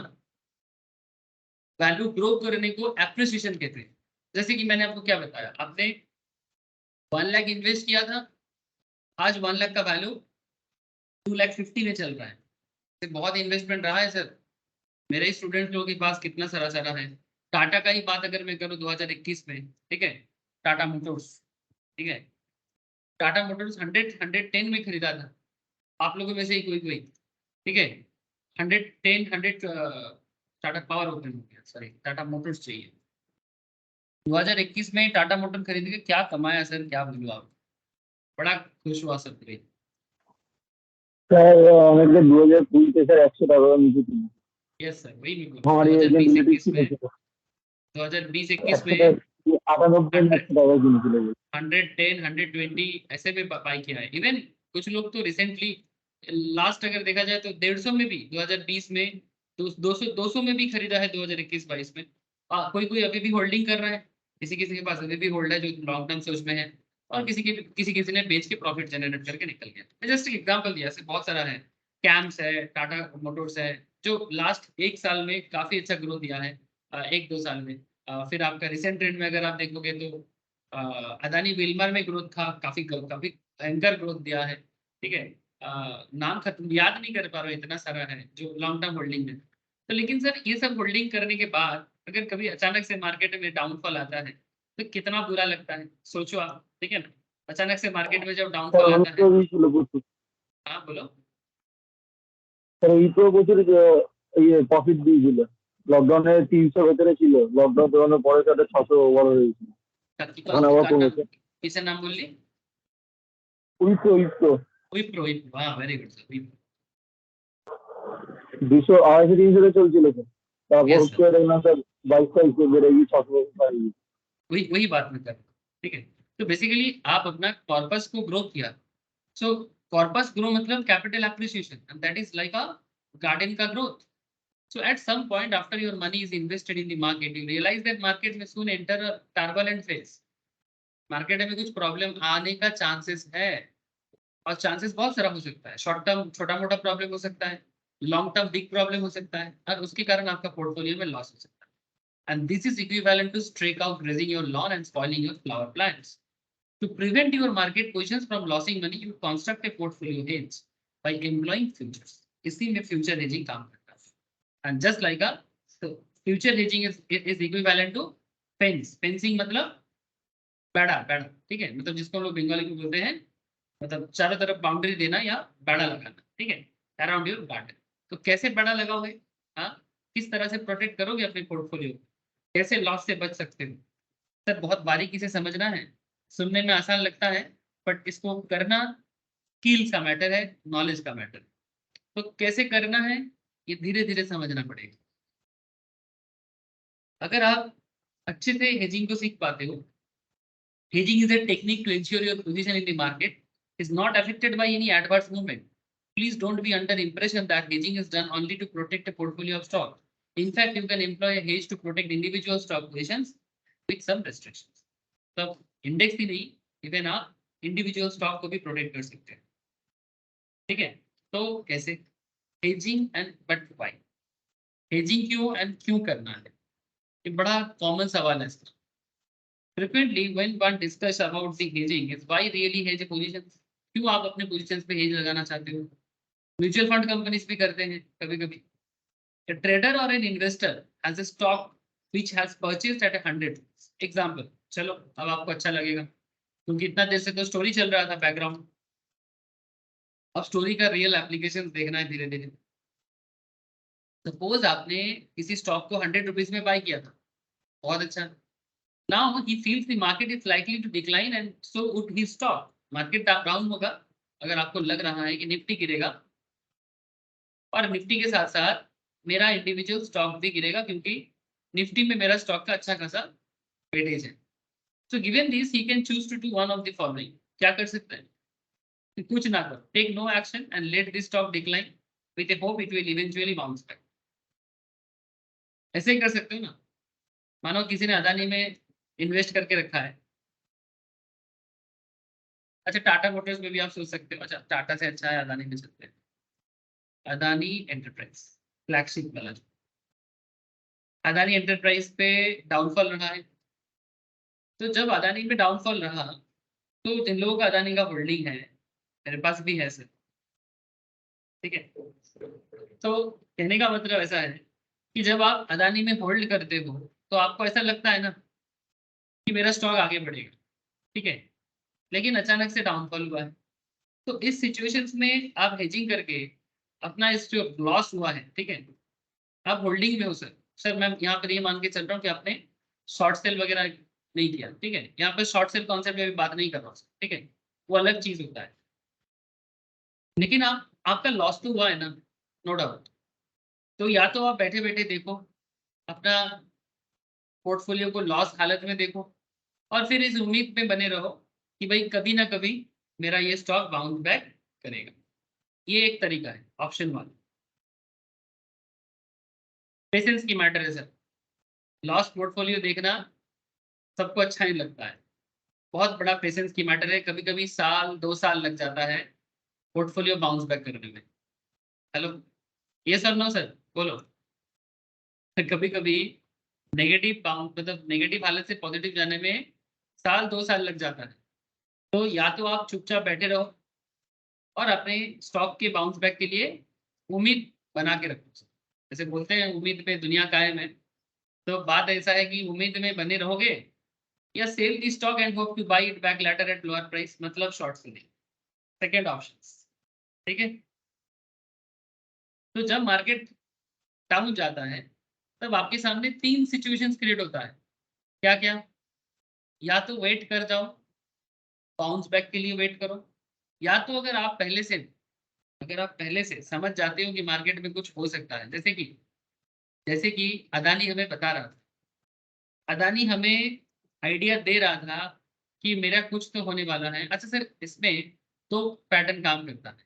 वैल्यू ग्रो करने को एप्रिसिएशन कहते हैं। जैसे कि मैंने आपको क्या बताया, आपने 1 लाख इन्वेस्ट किया था, आज 1 लाख का वैल्यू 2,50,000 में चल रहा है। तो बहुत इन्वेस्टमेंट रहा है सर, मेरे स्टूडेंट लोगों के पास कितना सारा सारा है। टाटा का ही बात अगर मैं करूँ 2021 में, ठीक है, टाटा मोटर्स, ठीक है, टाटा मोटर्स 110 में खरीदा था, आप लोगों में से ही कोई कोई, ठीक है, 100 टाटा पावर ओपन हो गया, सॉरी टाटा मोटर्स चाहिए। 2021 में टाटा मोटर खरीद के क्या कमाया सर, क्या बोलूँ आप, बड़ा खुश हुआ सब कोई। স্যার আমাকে 2020 স্যার 100 টাকা নিচে ছিল यस सर, वही मैं बोल আমার रहा हूँ, এজেন্ট 2020-21 ছিল में, ছিল 2020-21 100 में টাকা 98 টাকা কিনেছিল 110, 120 ऐसे में बाई किया है। इवन कुछ लोग तो रिसेंटली लास्ट अगर देखा जाए तो 150 में भी 2020 में 200 में भी खरीदा है 2021-22 में। कोई कोई अभी भी होल्डिंग कर रहा है, किसी किसी के पास अभी भी होल्ड है जो लॉन्ग टर्म सोच में है, और किसी ने बेच के प्रॉफिट जनरेट करके निकल गया। जस्ट एक एग्जाम्पल दिया, ऐसे बहुत सारा है। कैम्स है, टाटा मोटर्स है, जो लास्ट 1 साल में काफी अच्छा ग्रोथ दिया है, 1-2 साल में। फिर आपका रिसेंट ट्रेंड में अगर आप देखोगे तो अदानी विल्मर में ग्रोथ था, काफी काफी भयंकर ग्रोथ दिया है, ठीक है। नाम खत्म याद नहीं कर पा रहा हूँ, इतना सारा है जो लॉन्ग टर्म होल्डिंग में। तो लेकिन सर ये सब होल्डिंग करने के बाद अगर कभी अचानक से मार्केट में डाउनफॉल आता है तो कितना बुरा लगता है, सोचो आप, ठीक है ना। अचानक से मार्केट में जब স্যার डाउनफॉल आता है, উইপ্রো ছিল প্রচুর हाँ बोलो। স্যার উইপ্রো প্রচুর ইয়ে প্রফিট দিয়েছিল লকডাউনে 300 ভেতরে ছিল লকডাউন চালানোর পরে সেটা 600 ওভার হয়ে গেছিল এখন আবার কমেছে किसे नाम बोल ली? উইপ্রো উইপ্রো विप्रो, विप्रो, हाँ वेरी गुड सर, विप्रो। 200 250 300 চলছিল স্যার তারপর यस হুট सर, করে দেখলাম স্যার 22-23 বেড়ে গিয়ে 600 হয়ে গেছে वही बात मैं कर रहा हूँ, ठीक है। तो बेसिकली आप अपना कॉर्पस को ग्रो किया। सो कॉर्पस ग्रो मतलब capital appreciation, and that is like a garden का growth. So at some point after your money is invested in the market, you realize that market may soon enter a turbulent phase. Market में कुछ problem आने का chances है, और chances बहुत सारा हो सकता है। शॉर्ट टर्म छोटा मोटा प्रॉब्लम हो सकता है, लॉन्ग टर्म बिग प्रॉब्लम हो सकता है, और उसके कारण आपका पोर्टफोलियो में लॉस हो सकता है। And this is equivalent to streak out, grazing your lawn and spoiling your flower plants. To prevent your market positions from losing money, you construct a portfolio hedge by employing futures. इसी में future hedging काम करता है. And just like a future hedging is equivalent to fence. Fencing मतलब बेड़ा, ठीक है, मतलब जिसको हम लोग बंगाली में बोलते हैं, मतलब चारों तरफ बाउंड्री देना या बेड़ा लगाना, ठीक है, अराउंड योर गार्डन. तो कैसे बेड़ा लगाओगे, हाँ, किस तरह से प्रोटेक्ट करोगे अपने पोर्टफोलियो, कैसे लॉस से बच सकते हो. सर बहुत बारीकी से समझना है, सुनने में आसान लगता है, बट इसको करना स्किल्स का मैटर है, नॉलेज का मैटर. तो कैसे करना है ये धीरे धीरे समझना पड़ेगा. अगर आप अच्छे से हेजिंग को सीख पाते हो, hedging is a technique to ensure your position in the market is not affected by any adverse movement. Please don't be under impression that hedging is done only to protect a portfolio of stock. In fact, you can employ a hedge to protect individual stock positions with some restrictions. So, index ही नहीं, even आप individual stock को भी protect कर सकते हैं. ठीक है? तो कैसे? Hedging and but why? Hedging क्यों and क्यों करना है? ये बड़ा common सवाल है sir. Frequently, when one discuss about the hedging, is why really hedge positions? क्यों आप अपने positions पे hedge लगाना चाहते हो? Mutual fund companies भी करते हैं कभी-कभी. A trader or an investor has a stock which has purchased at 100. Example, चलो अब आपको अच्छा लगेगा, क्योंकि इतना देर से तो स्टोरी चल रहा था बैकग्राउंड. अब स्टोरी का रियल एप्लीकेशन देखना है धीरे धीरे. सपोज आपने किसी स्टॉक को 100 रुपीज में बाय किया था, बहुत अच्छा. Now he feels the market is likely to decline and so would he stop. Market down होगा, अगर आपको लग रहा है कि निफ्टी गिरेगा, और निफ्टी के साथ साथ मेरा इंडिविजुअल स्टॉक भी गिरेगा, क्योंकि निफ्टी में मेरा स्टॉक का अच्छा खासा वेटेज है. So given this, he can choose to do one of the following. क्या कर सकते हैं? कि कुछ ना करो, take no action and let this stock decline with a hope it will eventually bounce back. ऐसे ही कर सकते हो ना. मानो किसी ने अदानी में इन्वेस्ट करके रखा है. अच्छा, टाटा मोटर्स में भी आप सोच सकते हो. अच्छा, टाटा से अच्छा है अदानी में चलते हैं. अदानी एंटरप्राइज फ्लैगशिप वाला, अदानी एंटरप्राइज पे डाउनफॉल रहा है. तो जब अदानी में डाउनफॉल रहा, तो जिन लोगों का अदानी का होल्डिंग है, मेरे पास भी है सर, ठीक है, तो कहने का मतलब ऐसा है कि जब आप अदानी में होल्ड करते हो, तो आपको ऐसा लगता है ना कि मेरा स्टॉक आगे बढ़ेगा, ठीक है, लेकिन अचानक से डाउनफॉल हुआ है. तो इस सिचुएशंस में आप हेजिंग करके अपना इस जो लॉस हुआ है, ठीक है, आप होल्डिंग में हो सर मैं यहाँ पर ये मान के चल रहा हूँ कि आपने शॉर्ट सेल वगैरह नहीं किया, ठीक है, यहाँ पर शॉर्ट सेल कॉन्सेप्ट में भी बात नहीं कर रहा हूँ, ठीक है, वो अलग चीज होता है. लेकिन आपका लॉस तो हुआ है ना, नो डाउट. तो या तो आप बैठे बैठे देखो, अपना पोर्टफोलियो को लॉस हालत में देखो, और फिर इस उम्मीद में बने रहो कि भाई कभी ना कभी मेरा ये स्टॉक बाउंस बैक करेगा. ये एक तरीका है, ऑप्शन 1. पेशेंस की मैटर है सर. लॉस पोर्टफोलियो देखना सबको अच्छा नहीं लगता है, बहुत बड़ा पेशेंस की मैटर है. कभी कभी साल 2 साल लग जाता है पोर्टफोलियो बाउंस बैक करने में. हेलो, ये सर नो सर बोलो. कभी कभी नेगेटिव बाउंस, मतलब नेगेटिव हालत से पॉजिटिव जाने में साल 2 साल लग जाता है. तो या तो आप चुपचाप बैठे रहो और अपने स्टॉक के बाउंस बैक के लिए उम्मीद बना के रखो. जैसे बोलते हैं उम्मीद पे दुनिया कायम है. तो बात ऐसा है कि उम्मीद में बने रहोगे, या sell the stock and hope to buy it back later at lower price, मतलब शॉर्ट सेलिंग. सेकंड ऑप्शन, ठीक है. तो जब मार्केट डाउन जाता है, तब आपके सामने 3 सिचुएशंस क्रिएट होता है. क्या क्या? या तो वेट कर जाओ, बाउंस बैक के लिए वेट करो, या तो अगर आप पहले से समझ जाते हो कि मार्केट में कुछ हो सकता है, जैसे कि अदानी हमें बता रहा था, अदानी हमें आइडिया दे रहा था कि मेरा कुछ तो होने वाला है. अच्छा सर, इसमें 2 पैटर्न काम करता है.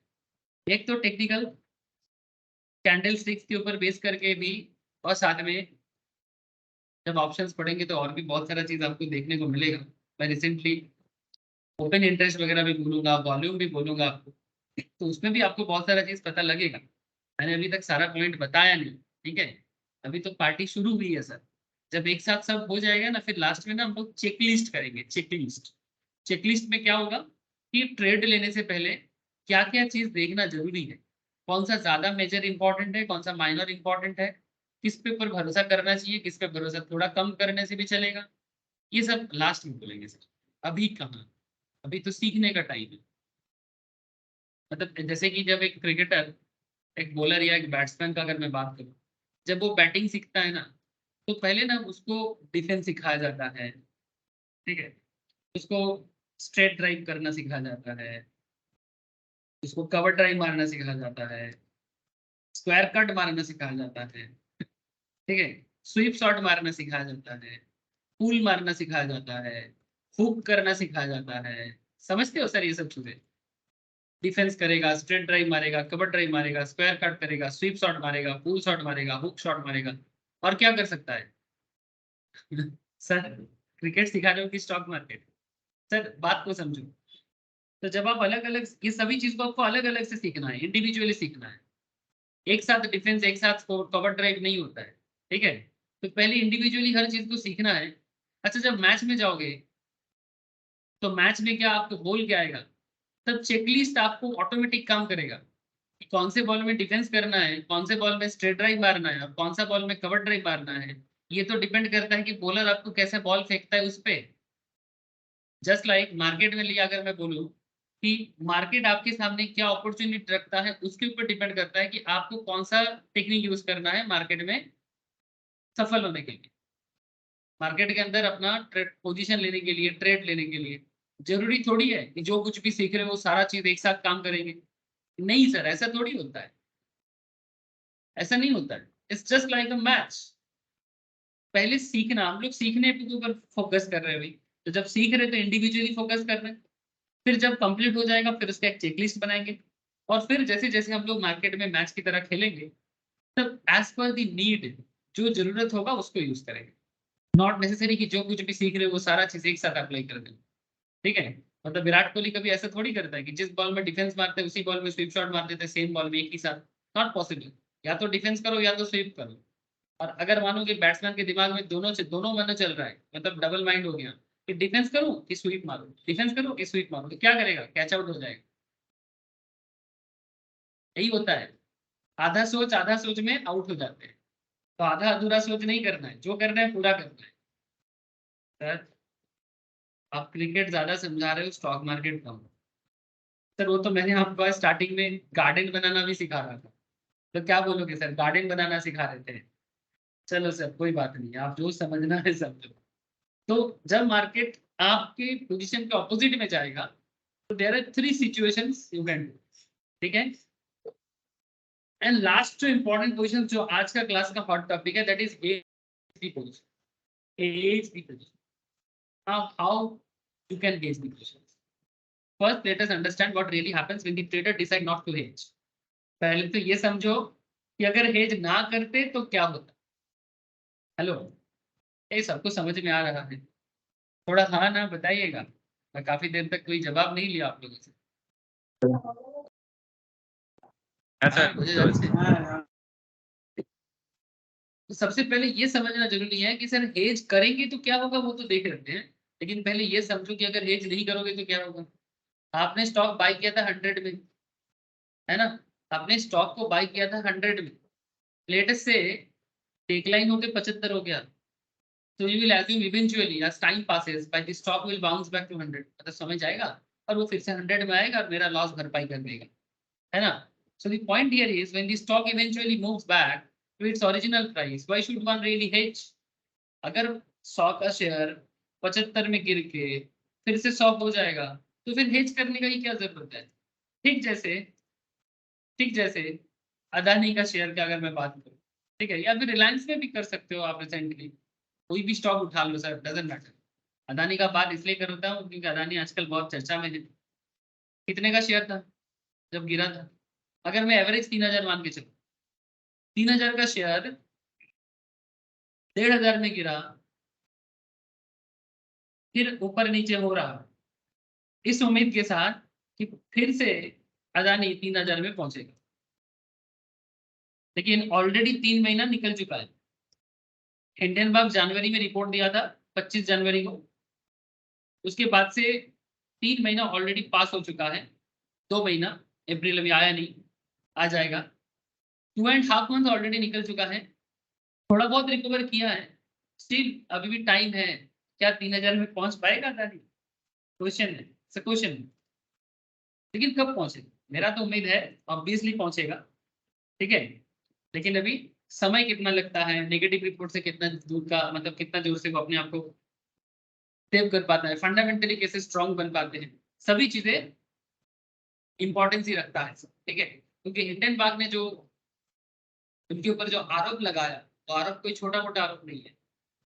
एक तो टेक्निकल कैंडल स्टिक्स के ऊपर बेस करके भी, और साथ में जब ऑप्शंस पढ़ेंगे तो और भी बहुत सारा चीज आपको देखने को मिलेगा. मैं रिसेंटली ओपन इंटरेस्ट वगैरह भी बोलूंगा, वॉल्यूम भी बोलूंगा आपको, तो उसमें भी आपको बहुत सारा चीज पता लगेगा. मैंने अभी तक सारा पॉइंट बताया नहीं, ठीक है, अभी तो पार्टी शुरू हुई है सर. जब एक साथ सब हो जाएगा ना, फिर लास्ट में ना हम लोग चेक लिस्ट करेंगे, चेक लिस्ट. चेकलिस्ट में क्या होगा कि ट्रेड लेने से पहले क्या क्या चीज देखना जरूरी है, कौन सा ज्यादा मेजर इंपॉर्टेंट है, कौन सा माइनर इंपॉर्टेंट है, किस पे पर भरोसा करना चाहिए, किस पे भरोसा थोड़ा कम करने से भी चलेगा, ये सब लास्ट में बोलेंगे सर। अभी कहाँ, अभी तो सीखने का टाइम है। मतलब जैसे कि जब एक क्रिकेटर, एक बॉलर या एक बैट्समैन का अगर मैं बात करूं, जब वो बैटिंग सीखता है ना, तो पहले ना उसको डिफेंस सिखाया जाता है, ठीक है, उसको स्ट्रेट ड्राइव करना सिखाया जाता है, उसको कवर ड्राइव मारना सिखाया जाता है, स्क्वायर कट मारना सिखाया जाता है, ठीक है, स्वीप शॉट मारना सिखाया जाता है, पुल मारना सिखाया जाता है, हुक करना सिखाया जाता है। समझते हो सर ये सब चीजें? डिफेंस करेगा, स्ट्रेट ड्राइव मारेगा, कवर ड्राइव मारेगा, स्क्वायर कट करेगा, स्वीप शॉट मारेगा, पुल शॉट मारेगा, हुक शॉट मारेगा, और क्या कर सकता है? सर क्रिकेट सिखा रहे हो कि स्टॉक मार्केट? सर बात को समझो। तो जब आप अलग अलग, ये सभी चीज को आपको अलग अलग से सीखना है, इंडिविजुअली सीखना है। एक साथ डिफेंस, एक साथ कवर ड्राइव नहीं होता है, ठीक है? तो पहले इंडिविजुअली हर चीज को सीखना है। अच्छा, जब मैच में जाओगे तो मैच में क्या आपको बोल क्या आएगा, तब चेकलिस्ट आपको ऑटोमेटिक काम करेगा कि कौन से बॉल में डिफेंस करना है, कौन से बॉल में स्ट्रेट ड्राइव मारना है, और कौन सा बॉल में कवर ड्राइव मारना है। ये तो डिपेंड करता है कि बॉलर आपको कैसे बॉल फेंकता है उस पर। जस्ट लाइक मार्केट में लिया अगर मैं बोलूँ कि मार्केट आपके सामने क्या अपॉर्चुनिटी रखता है, उसके ऊपर डिपेंड करता है कि आपको कौन सा टेक्निक यूज करना है मार्केट में सफल होने के लिए। मार्केट के अंदर अपना ट्रेड पोजीशन लेने के लिए, ट्रेड लेने के लिए जरूरी थोड़ी है कि जो कुछ भी सीख रहे हो वो सारा चीज एक साथ काम करेंगे। नहीं सर, ऐसा थोड़ी होता है, ऐसा नहीं होता है। It's just like a match. पहले सीखना, हम लोग सीखने पे ऊपर फोकस कर रहे हैं भाई। तो जब सीख रहे तो इंडिविजुअली फोकस कर रहे हैं, फिर जब कंप्लीट हो जाएगा फिर उसका एक चेकलिस्ट बनाएंगे, और फिर जैसे जैसे हम लोग मार्केट में मैच की तरह खेलेंगे, तब एज पर द नीड, जो जरूरत होगा उसको यूज करेंगे। नॉट नेसेसरी कि जो कुछ भी सीख रहे हो वो सारा चीज एक साथ अप्लाई कर दें, ठीक है? मतलब विराट कोहली कभी ऐसा थोड़ी करता है कि जिस बॉल में डिफेंस मारते हैं उसी बॉल में स्वीप शॉट मार देते हैं, सेम बॉल में एक ही साथ। Not possible. या तो डिफेंस करो या तो स्वीप करो। और अगर मानो कि बैट्समैन के दिमाग में दोनों मन चल रहा है, मतलब डबल माइंड हो गया कि डिफेंस करूं कि स्वीप मारूं, डिफेंस करूं कि स्वीप मारूं, तो क्या करेगा? कैच आउट हो जाएगा। यही होता है। आधा सोच में आउट हो जाते हैं। तो आधा अधूरा सोच नहीं करना है, जो करना है पूरा करना है। सर आप क्रिकेट ज्यादा समझा रहे हो, स्टॉक मार्केट कम। सर वो तो मैंने आपको स्टार्टिंग में गार्डन बनाना भी सिखा रहा था। तो क्या बोलोगे सर, गार्डन बनाना सिखा रहे थे? चलो सर कोई बात नहीं, आप जो समझना है समझो। तो जब मार्केट आपके पोजीशन के ऑपोजिट में जाएगा, तो there are three situations you can do, ठीक है? एंड लास्ट जो इंपॉर्टेंट पोजीशन जो आज का क्लास का हॉट टॉपिक है, that is hedge the position. Hedge the position. Now how you can gauge the positions. First, let us understand what really happens when the trader decide not to hedge. पहले तो ये समझो कि अगर hedge ना करते तो क्या होता। हेलो, ये सबको समझ में आ रहा है? थोड़ा हाँ ना बताइएगा। मैं काफी देर तक कोई जवाब नहीं लिया आप लोगों से। हाँ, मुझे अच्छे। तो सबसे पहले ये समझना जरूरी है कि सर हेज करेंगे तो क्या होगा, वो तो देख लेते हैं। लेकिन पहले ये समझो कि अगर हेज नहीं करोगे तो क्या होगा। आपने स्टॉक बाय किया था 100 में, है ना? आपने स्टॉक को बाय किया था 100 में। लेटेस्ट से टेकलाइन होके 75 हो गया, तो you will assume eventually as time passes by the stock will bounce back to 100। मतलब समझ आएगा, और वो फिर से 100 में आएगा और मेरा लॉस भरपाई कर देगा, है ना? So the point here is when the stock eventually moves back to its original price, why should one really hedge? अगर 100 का शेयर 75 में गिर के फिर से 100 हो जाएगा, तो फिर हेज करने का ही क्या जरूरत है? ठीक जैसे ठीक जैसे अदानी का शेयर का अगर मैं बात करूँ, ठीक है, या फिर रिलायंस में भी कर सकते हो आप। रिसेंटली कोई भी स्टॉक उठा लो सर, डजेंट मैटर। अदानी का बात इसलिए करता हूँ क्योंकि अदानी आजकल बहुत चर्चा में है। कितने का शेयर था जब गिरा था? अगर मैं एवरेज 3000 मान के चलूँ, 3000 का शेयर 1500 में गिरा, फिर ऊपर नीचे हो रहा, इस उम्मीद के साथ कि फिर से अदानी 3000 में पहुंचेगा। लेकिन ऑलरेडी 3 महीना निकल चुका है। इंडियन बैंक जनवरी में रिपोर्ट दिया था, 25 जनवरी को। उसके बाद से 3 महीना ऑलरेडी पास हो चुका है, 2 महीना, अप्रैल अभी आया नहीं, आ जाएगा, 2.5 मंथ ऑलरेडी निकल चुका है, थोड़ा बहुत रिकवर किया है, स्टिल अभी भी टाइम है, क्या 3000 में पहुंच पाएगा अदानी? क्वेश्चन है, क्वेश्चन है, लेकिन कब पहुंचेगा? मेरा तो उम्मीद है ऑब्वियसली पहुंचेगा, ठीक है, लेकिन अभी समय कितना लगता है, नेगेटिव रिपोर्ट से कितना दूर का, मतलब कितना जोर से वो अपने आप को सेव कर पाता है, फंडामेंटली कैसे स्ट्रॉन्ग बन पाते हैं, सभी चीजें इंपॉर्टेंस ही रखता है, ठीक है, क्योंकि हिंडनबर्ग ने जो उनके ऊपर जो आरोप लगाया, वो आरोप कोई छोटा मोटा आरोप नहीं है।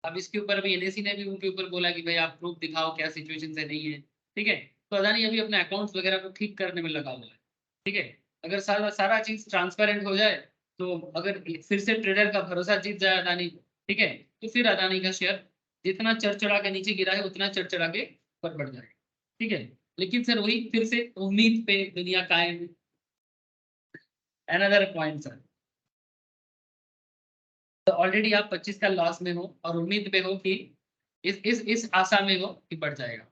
अब इसके ऊपर अभी एनएसी ने भी उनके ऊपर बोला कि भाई आप प्रूफ दिखाओ क्या सिचुएशन से नहीं है, ठीक है, तो अदानी अभी अपने अकाउंट्स वगैरह को ठीक करने में लगा हुआ है, ठीक है, अगर सारा सारा चीज ट्रांसपेरेंट हो जाए, तो अगर फिर से ट्रेडर का भरोसा जीत जाए अदानी, ठीक है, तो फिर अदानी का शेयर जितना चढ़ के नीचे गिरा है उतना चढ़ के ऊपर बढ़ जाएगा, ठीक है, लेकिन सर वही फिर से उम्मीद पे दुनिया कायम है, अनदर पॉइंट सर, तो ऑलरेडी आप 25 का लॉस में हो और उम्मीद पे हो कि इस आशा में हो कि बढ़ जाएगा।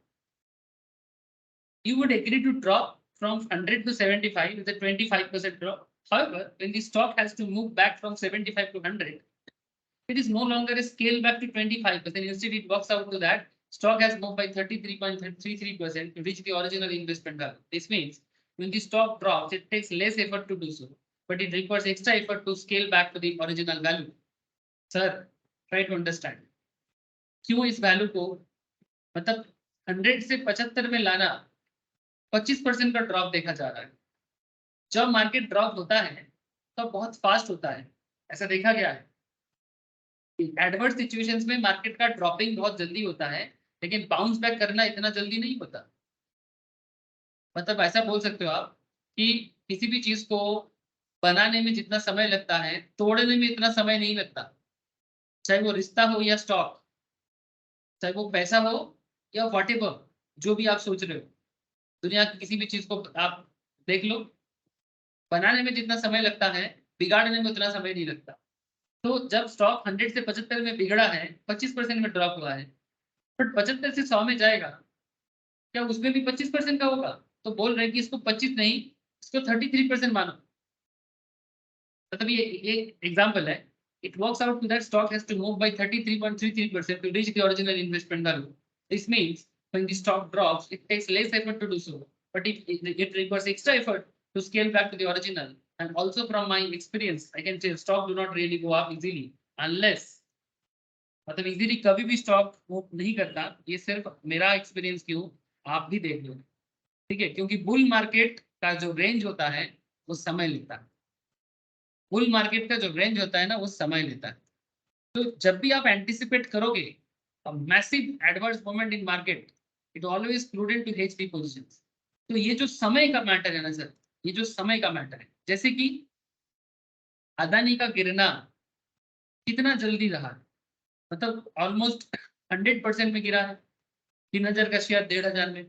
You would agree to drop from 100 to 75 with a 25% drop. However, when the stock has to move back from 75 to 100, it is no longer a scale back to 25%. Instead, it works out to that stock has moved by 33.33% to reach the original investment value. This means when the stock drops, it takes less effort to do so, but it requires extra effort to scale back to the original value. Sir, try to understand. क्यों इस value को, मतलब 100 से 75 में लाना 25% का drop देखा जा रहा है। जब मार्केट ड्रॉप होता है तो बहुत फास्ट होता है, ऐसा देखा गया है। एडवर्स सिचुएशंस में मार्केट का ड्रॉपिंग बहुत जल्दी होता है, लेकिन बाउंस बैक करना इतना जल्दी नहीं होता। मतलब ऐसा बोल सकते हो आप कि किसी भी चीज को बनाने में जितना समय लगता है, तोड़ने में इतना समय नहीं लगता, चाहे वो रिश्ता हो या स्टॉक, चाहे वो पैसा हो या व्हाटएवर, जो भी आप सोच रहे हो, दुनिया की किसी भी चीज को आप देख लो, बनाने में जितना समय लगता है, बिगाड़ने में उतना समय नहीं लगता। तो जब स्टॉक 100 से 75 में बिगड़ा है, 25% में ड्रॉप हुआ है, बट 75 से 100 में जाएगा, क्या उसमें भी 25% का होगा? तो बोल रहे हैं कि इसको 25 नहीं, इसको 33% मानो। मतलब ये एग्जांपल है, it works out to that stock has to move by 33.33% to reach the original investment value. This means when the stock drops, it takes less effort to do so, but it requires extra effort to scale back to the original. And also from my experience, I can say stock do not really go up easily unless, मतलब easily कभी भी stock move नहीं करता, ये सिर्फ मेरा experience क्यों, आप भी देख लो, ठीक है, क्योंकि बुल मार्केट का जो रेंज होता है वो समय लेता है, बुल मार्केट का जो रेंज होता है ना वो समय लेता है। तो जब भी आप एंटिसिपेट करोगे massive adverse movement in market, it always prudent to hedge the positions. तो ये जो समय का मैटर है ना सर, ये जो समय का मैटर है, जैसे कि अदानी का गिरना कितना जल्दी रहा, मतलब ऑलमोस्ट 100% में गिरा है, 3000 का शेयर 1500 में।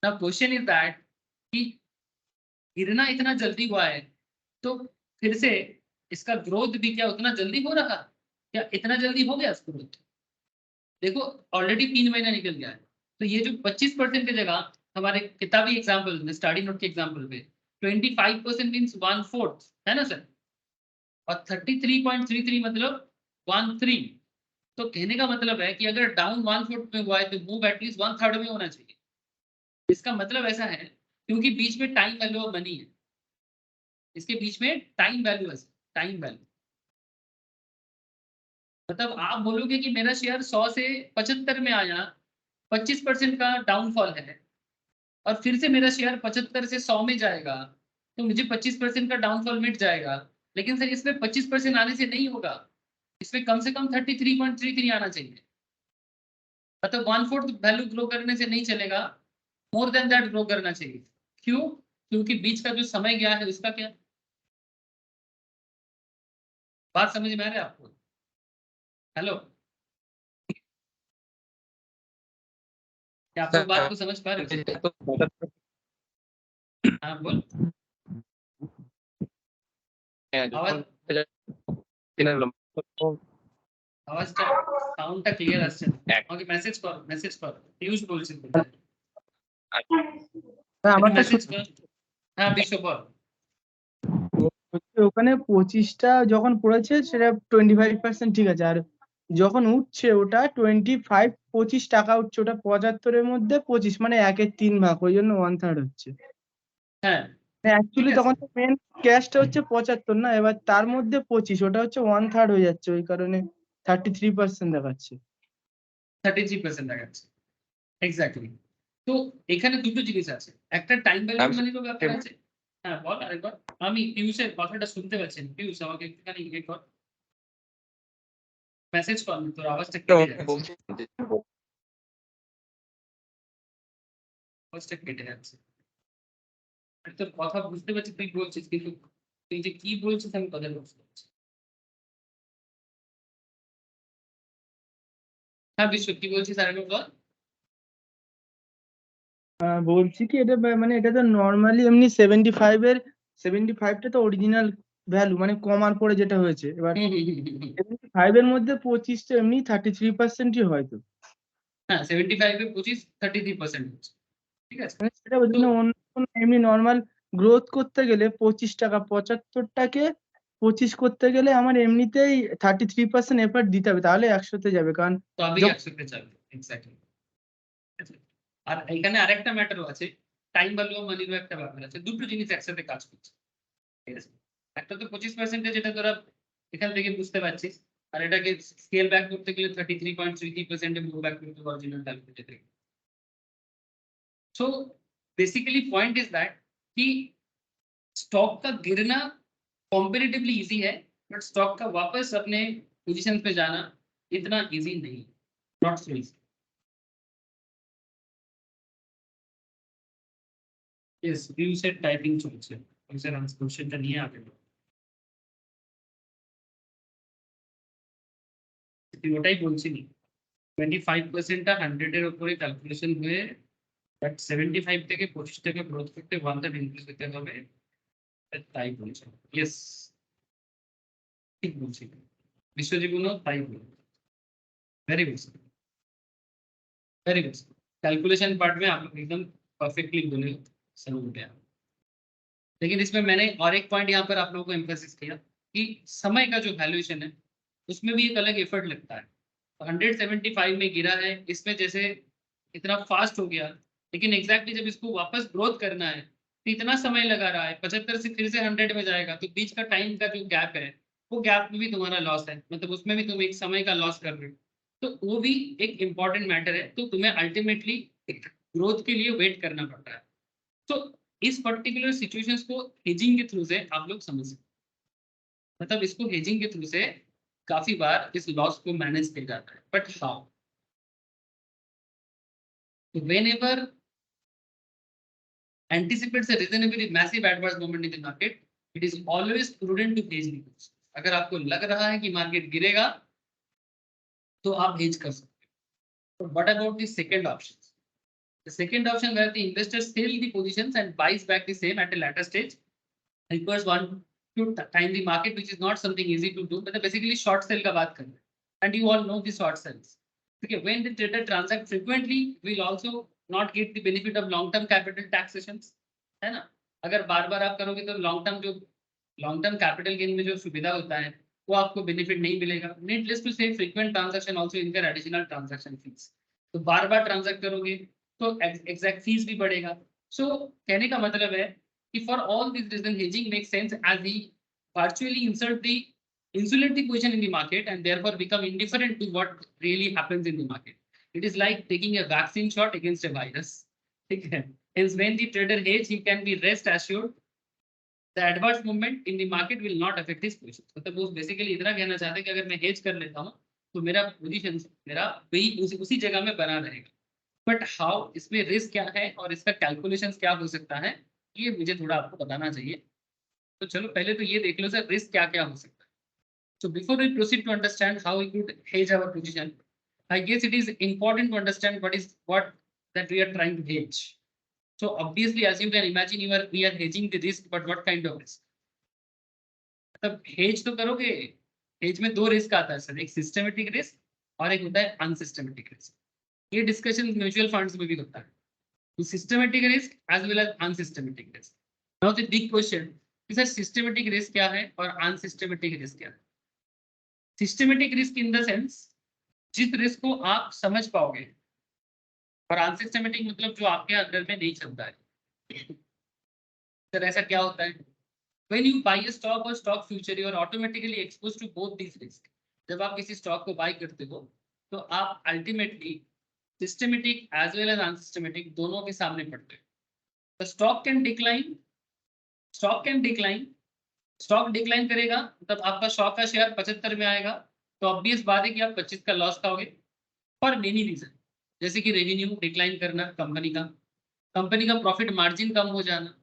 नाउ क्वेश्चन इज दैट कि गिरना इतना जल्दी हुआ है, तो फिर से इसका ग्रोथ भी क्या उतना जल्दी हो रहा, क्या इतना जल्दी हो गया इसका ग्रोथ? देखो ऑलरेडी 3 महीना निकल गया है, तो ये जो 25% की जगह हमारे किताबी एग्जाम्पल में, स्टडी नोट के एग्जाम्पल पे 25% मीन्स 1/4 है ना सर, और 33.33 मतलब 1/3। तो कहने का मतलब है कि अगर डाउन 1/4 में हुआ है तो मूव एटलीस्ट 1/3 में होना चाहिए। इसका मतलब ऐसा है क्योंकि बीच में टाइम वैल्यू ऑफ मनी है, इसके बीच में टाइम वैल्यू है, टाइम वैल्यू। मतलब आप बोलोगे कि मेरा शेयर 100 से 75 में आया, 25% का डाउनफॉल है, और फिर से मेरा शेयर 75 से 100 में जाएगा, तो मुझे 25% का डाउनफॉल मिट जाएगा। लेकिन सर इसमें 25% आने से नहीं होगा, इसमें कम से कम 33.33 आना चाहिए। मतलब 1/4 वैल्यू ग्रो करने से नहीं चलेगा, मोर देन दैट ग्रो करना चाहिए। क्यों? क्योंकि बीच का जो समय गया है उसका क्या, बात समझ में आ रहा है आपको? हेलो, क्या आप लोग बात को समझ पा रहे हो? हाँ बोल, आवाज আওয়াজটা সাউন্ডটা ক্লিয়ার আসছে না। আমাকে মেসেজ কর, মেসেজ কর, পিয়ুষ বলছি। আমারটা হ্যাঁ বিশ্ব বল। ওখানে 25টা যখন পড়েছে সেটা 25% ঠিক আছে, আর যখন উঠছে ওটা 25 টাকা উঠছে, ওটা 75-এর মধ্যে 25 মানে 1/3 ভাগ, ওই জন্য 1/3 হচ্ছে। হ্যাঁ অ্যাকচুয়ালি তখন তো মেন ক্যাশটা হচ্ছে 75 না, এবার তার মধ্যে 25, ওটা হচ্ছে 1/3 হয়ে যাচ্ছে, ওই কারণে 33% দেখাচ্ছে। 33% দেখাচ্ছে এক্স্যাক্টলি। তো এখানে দুটো জিনিস আছে, একটা টাইম ভ্যালু মানিরও ব্যাপার আছে। হ্যাঁ বল আরেকবার, আমি পিয়ুষের কথাটা শুনতে পাচ্ছি না। পিয়ুষ আমাকে একটুখানি ইয়ে কর, মেসেজ কর, তোর আওয়াজটা কেটে যাচ্ছে, আওয়াজটা কেটে যাচ্ছে। আমি তোর কথা বুঝতে পারছি তুই বলছিস, কিন্তু তুই যে কি বলছিস আমি কথা বুঝতে পারছি। হ্যাঁ বিশ্ব কি বলছিস আরেকবার বল। বলছি কি এটা মানে এটা তো নর্মালি এমনি 75টা তো অরিজিনাল ভ্যালু, মানে কমার পরে যেটা হয়েছে। এবার 75-এর মধ্যে 25 তো এমনি 33%ই হয়তো। হ্যাঁ 75 এ 25 33% হচ্ছে, ঠিক আছে। মানে সেটা বলছি না, অন্য কোনো এমনি নর্মাল গ্রোথ করতে গেলে 25 টাকা 75টাকে 25 করতে গেলে আমার এমনিতেই 33% এফর্ট দিতে হবে, তাহলে 100-তে যাবে। কারণ তো আমি 100-তে যাবে এক্স্যাক্টলি। আর এখানে আরেকটা ম্যাটারও আছে, টাইম ভ্যালু মানিরও একটা ব্যাপার আছে, দুটো জিনিস একসাথে কাজ করছে, ঠিক আছে। একটা তো 25% যেটা তোরা এখান থেকে বুঝতে পারছিস, আর এটাকে স্কেল ব্যাক করতে গেলে 33.33% এ মুভ ব্যাক করতে অরিজিনাল ক্যালকুলেটর থেকে। So basically point is that कि स्टॉक का गिरना कॉम्पेरेटिवली इजी है, बट स्टॉक का वापस अपने पोजीशन पे जाना इतना इजी नहीं, not so easy. Yes view से टाइपिंग चलছে, आंसर क्वेश्चनটা নিয়ে আগে তুই ওটাই বলছিলি 25%টা 100 এর উপরে ক্যালকুলেশন হয়ে, বাট 75 থেকে 25 টাকা গ্রোথ করতে 1/3 ইনক্রিজ দিতে হবে, তাই বলছি। यस ঠিক বলছি, বিশ্বজীবনও তাই বলে। Very good sir, very good. Calculation part में आप लोग एकदम परफेक्टली बोले, सही हो गया। लेकिन इसमें मैंने और एक पॉइंट यहाँ पर आप लोगों को एम्फेसिस किया कि समय का जो वैल्यूएशन है उसमें भी एक अलग एफर्ट लगता है। तो 175 में गिरा है, इसमें जैसे इतना फास्ट हो गया, लेकिन एग्जैक्टली जब इसको वापस ग्रोथ करना है तो इतना समय लगा रहा है, 75 से फिर से 100 में जाएगा, तो बीच का टाइम का जो गैप है वो गैप में भी तुम्हारा लॉस है, मतलब उसमें भी तुम एक समय का लॉस कर रहे हो, तो वो भी एक इम्पॉर्टेंट मैटर है। तो तुम्हें अल्टीमेटली ग्रोथ के लिए वेट करना पड़ता है। तो इस पर्टिकुलर सिचुएशंस को हेजिंग के थ्रू से आप लोग समझ सकते, मतलब इसको हेजिंग के थ्रू से काफी बार इस लॉस को मैनेज किया जाता है। But how? whenever anticipates a reasonably massive adverse movement in the market, it is always prudent to hedge the position. अगर आपको लग रहा है कि मार्केट गिरेगा तो आप हेज कर सकते हो। What about the second option? The second option where the investor sell the positions and buys back the same at a later stage, requires one to time the market, which is not something easy to do, but basically short sell का बात कर रहे हैं, and you all know the short sells. Okay, when the trader transact frequently, will also not get the benefit of long term capital taxations, है ना। अगर बार बार आप करोगे तो लॉन्ग टर्म कैपिटल गेन में जो सुविधा होता है वो आपको बेनिफिट नहीं मिलेगा। नीडलेस टू से फ्रीक्वेंट ट्रांजैक्शन आल्सो इनकर एडिशनल ट्रांजैक्शन फीस, तो बार बार ट्रांजैक्ट करोगे तो एग्जैक्ट फीस भी बढ़ेगा। सो कहने का मतलब है कि for all these reasons hedging makes sense as he virtually insulate the position in the market and therefore become indifferent to what really happens in the market. It is like taking a vaccine shot against a virus. Okay. Hence, when the trader hedge, he can be rest assured the adverse movement in the market will not affect his position. मतलब वो basically इतना कहना चाहते हैं कि अगर मैं hedge कर लेता हूँ तो मेरा पोजीशन मेरा वही उसी जगह में बना रहेगा। बट हाउ, इसमें रिस्क क्या है और इसका कैलकुलेशन क्या हो सकता है, ये मुझे थोड़ा आपको बताना चाहिए। तो चलो पहले तो ये देख लो सर रिस्क क्या क्या हो सकता है। So before we proceed to understand how we could hedge our position, I guess it is important to understand what that we are trying to hedge. So obviously, as you can imagine, we are hedging the risk, but what kind of risk? मतलब hedge तो करोगे, hedge में दो risk आता है sir, एक systematic risk और एक होता है अनसिस्टमेटिक रिस्क। ये डिस्कशन म्यूचुअल फंड्स में भी होता है। Systematic risk as well as unsystematic risk. Now the big question कि सर सिस्टमेटिक रिस्क क्या है और अनसिस्टमेटिक रिस्क क्या है? Systematic risk in the sense जिस रिस्क को आप समझ पाओगे, और अनसिस्टमेटिक मतलब जो आपके अंदर में नहीं चलता है। सर ऐसा क्या होता है? When you buy a stock or stock future, you are automatically exposed to both these risks. जब आप किसी स्टॉक को बाय करते हो तो आप ultimately systematic as well as unsystematic दोनों के सामने पड़ते हो। The stock can decline, stock decline करेगा तब आपका स्टॉक का शेयर 75 में आएगा, तो ऑब्वियस बात है कि आप 25 का लॉस खाओगे फॉर मेनी रीजन, जैसे कि रेवेन्यू डिक्लाइन करना कंपनी का प्रॉफिट मार्जिन कम हो जाना,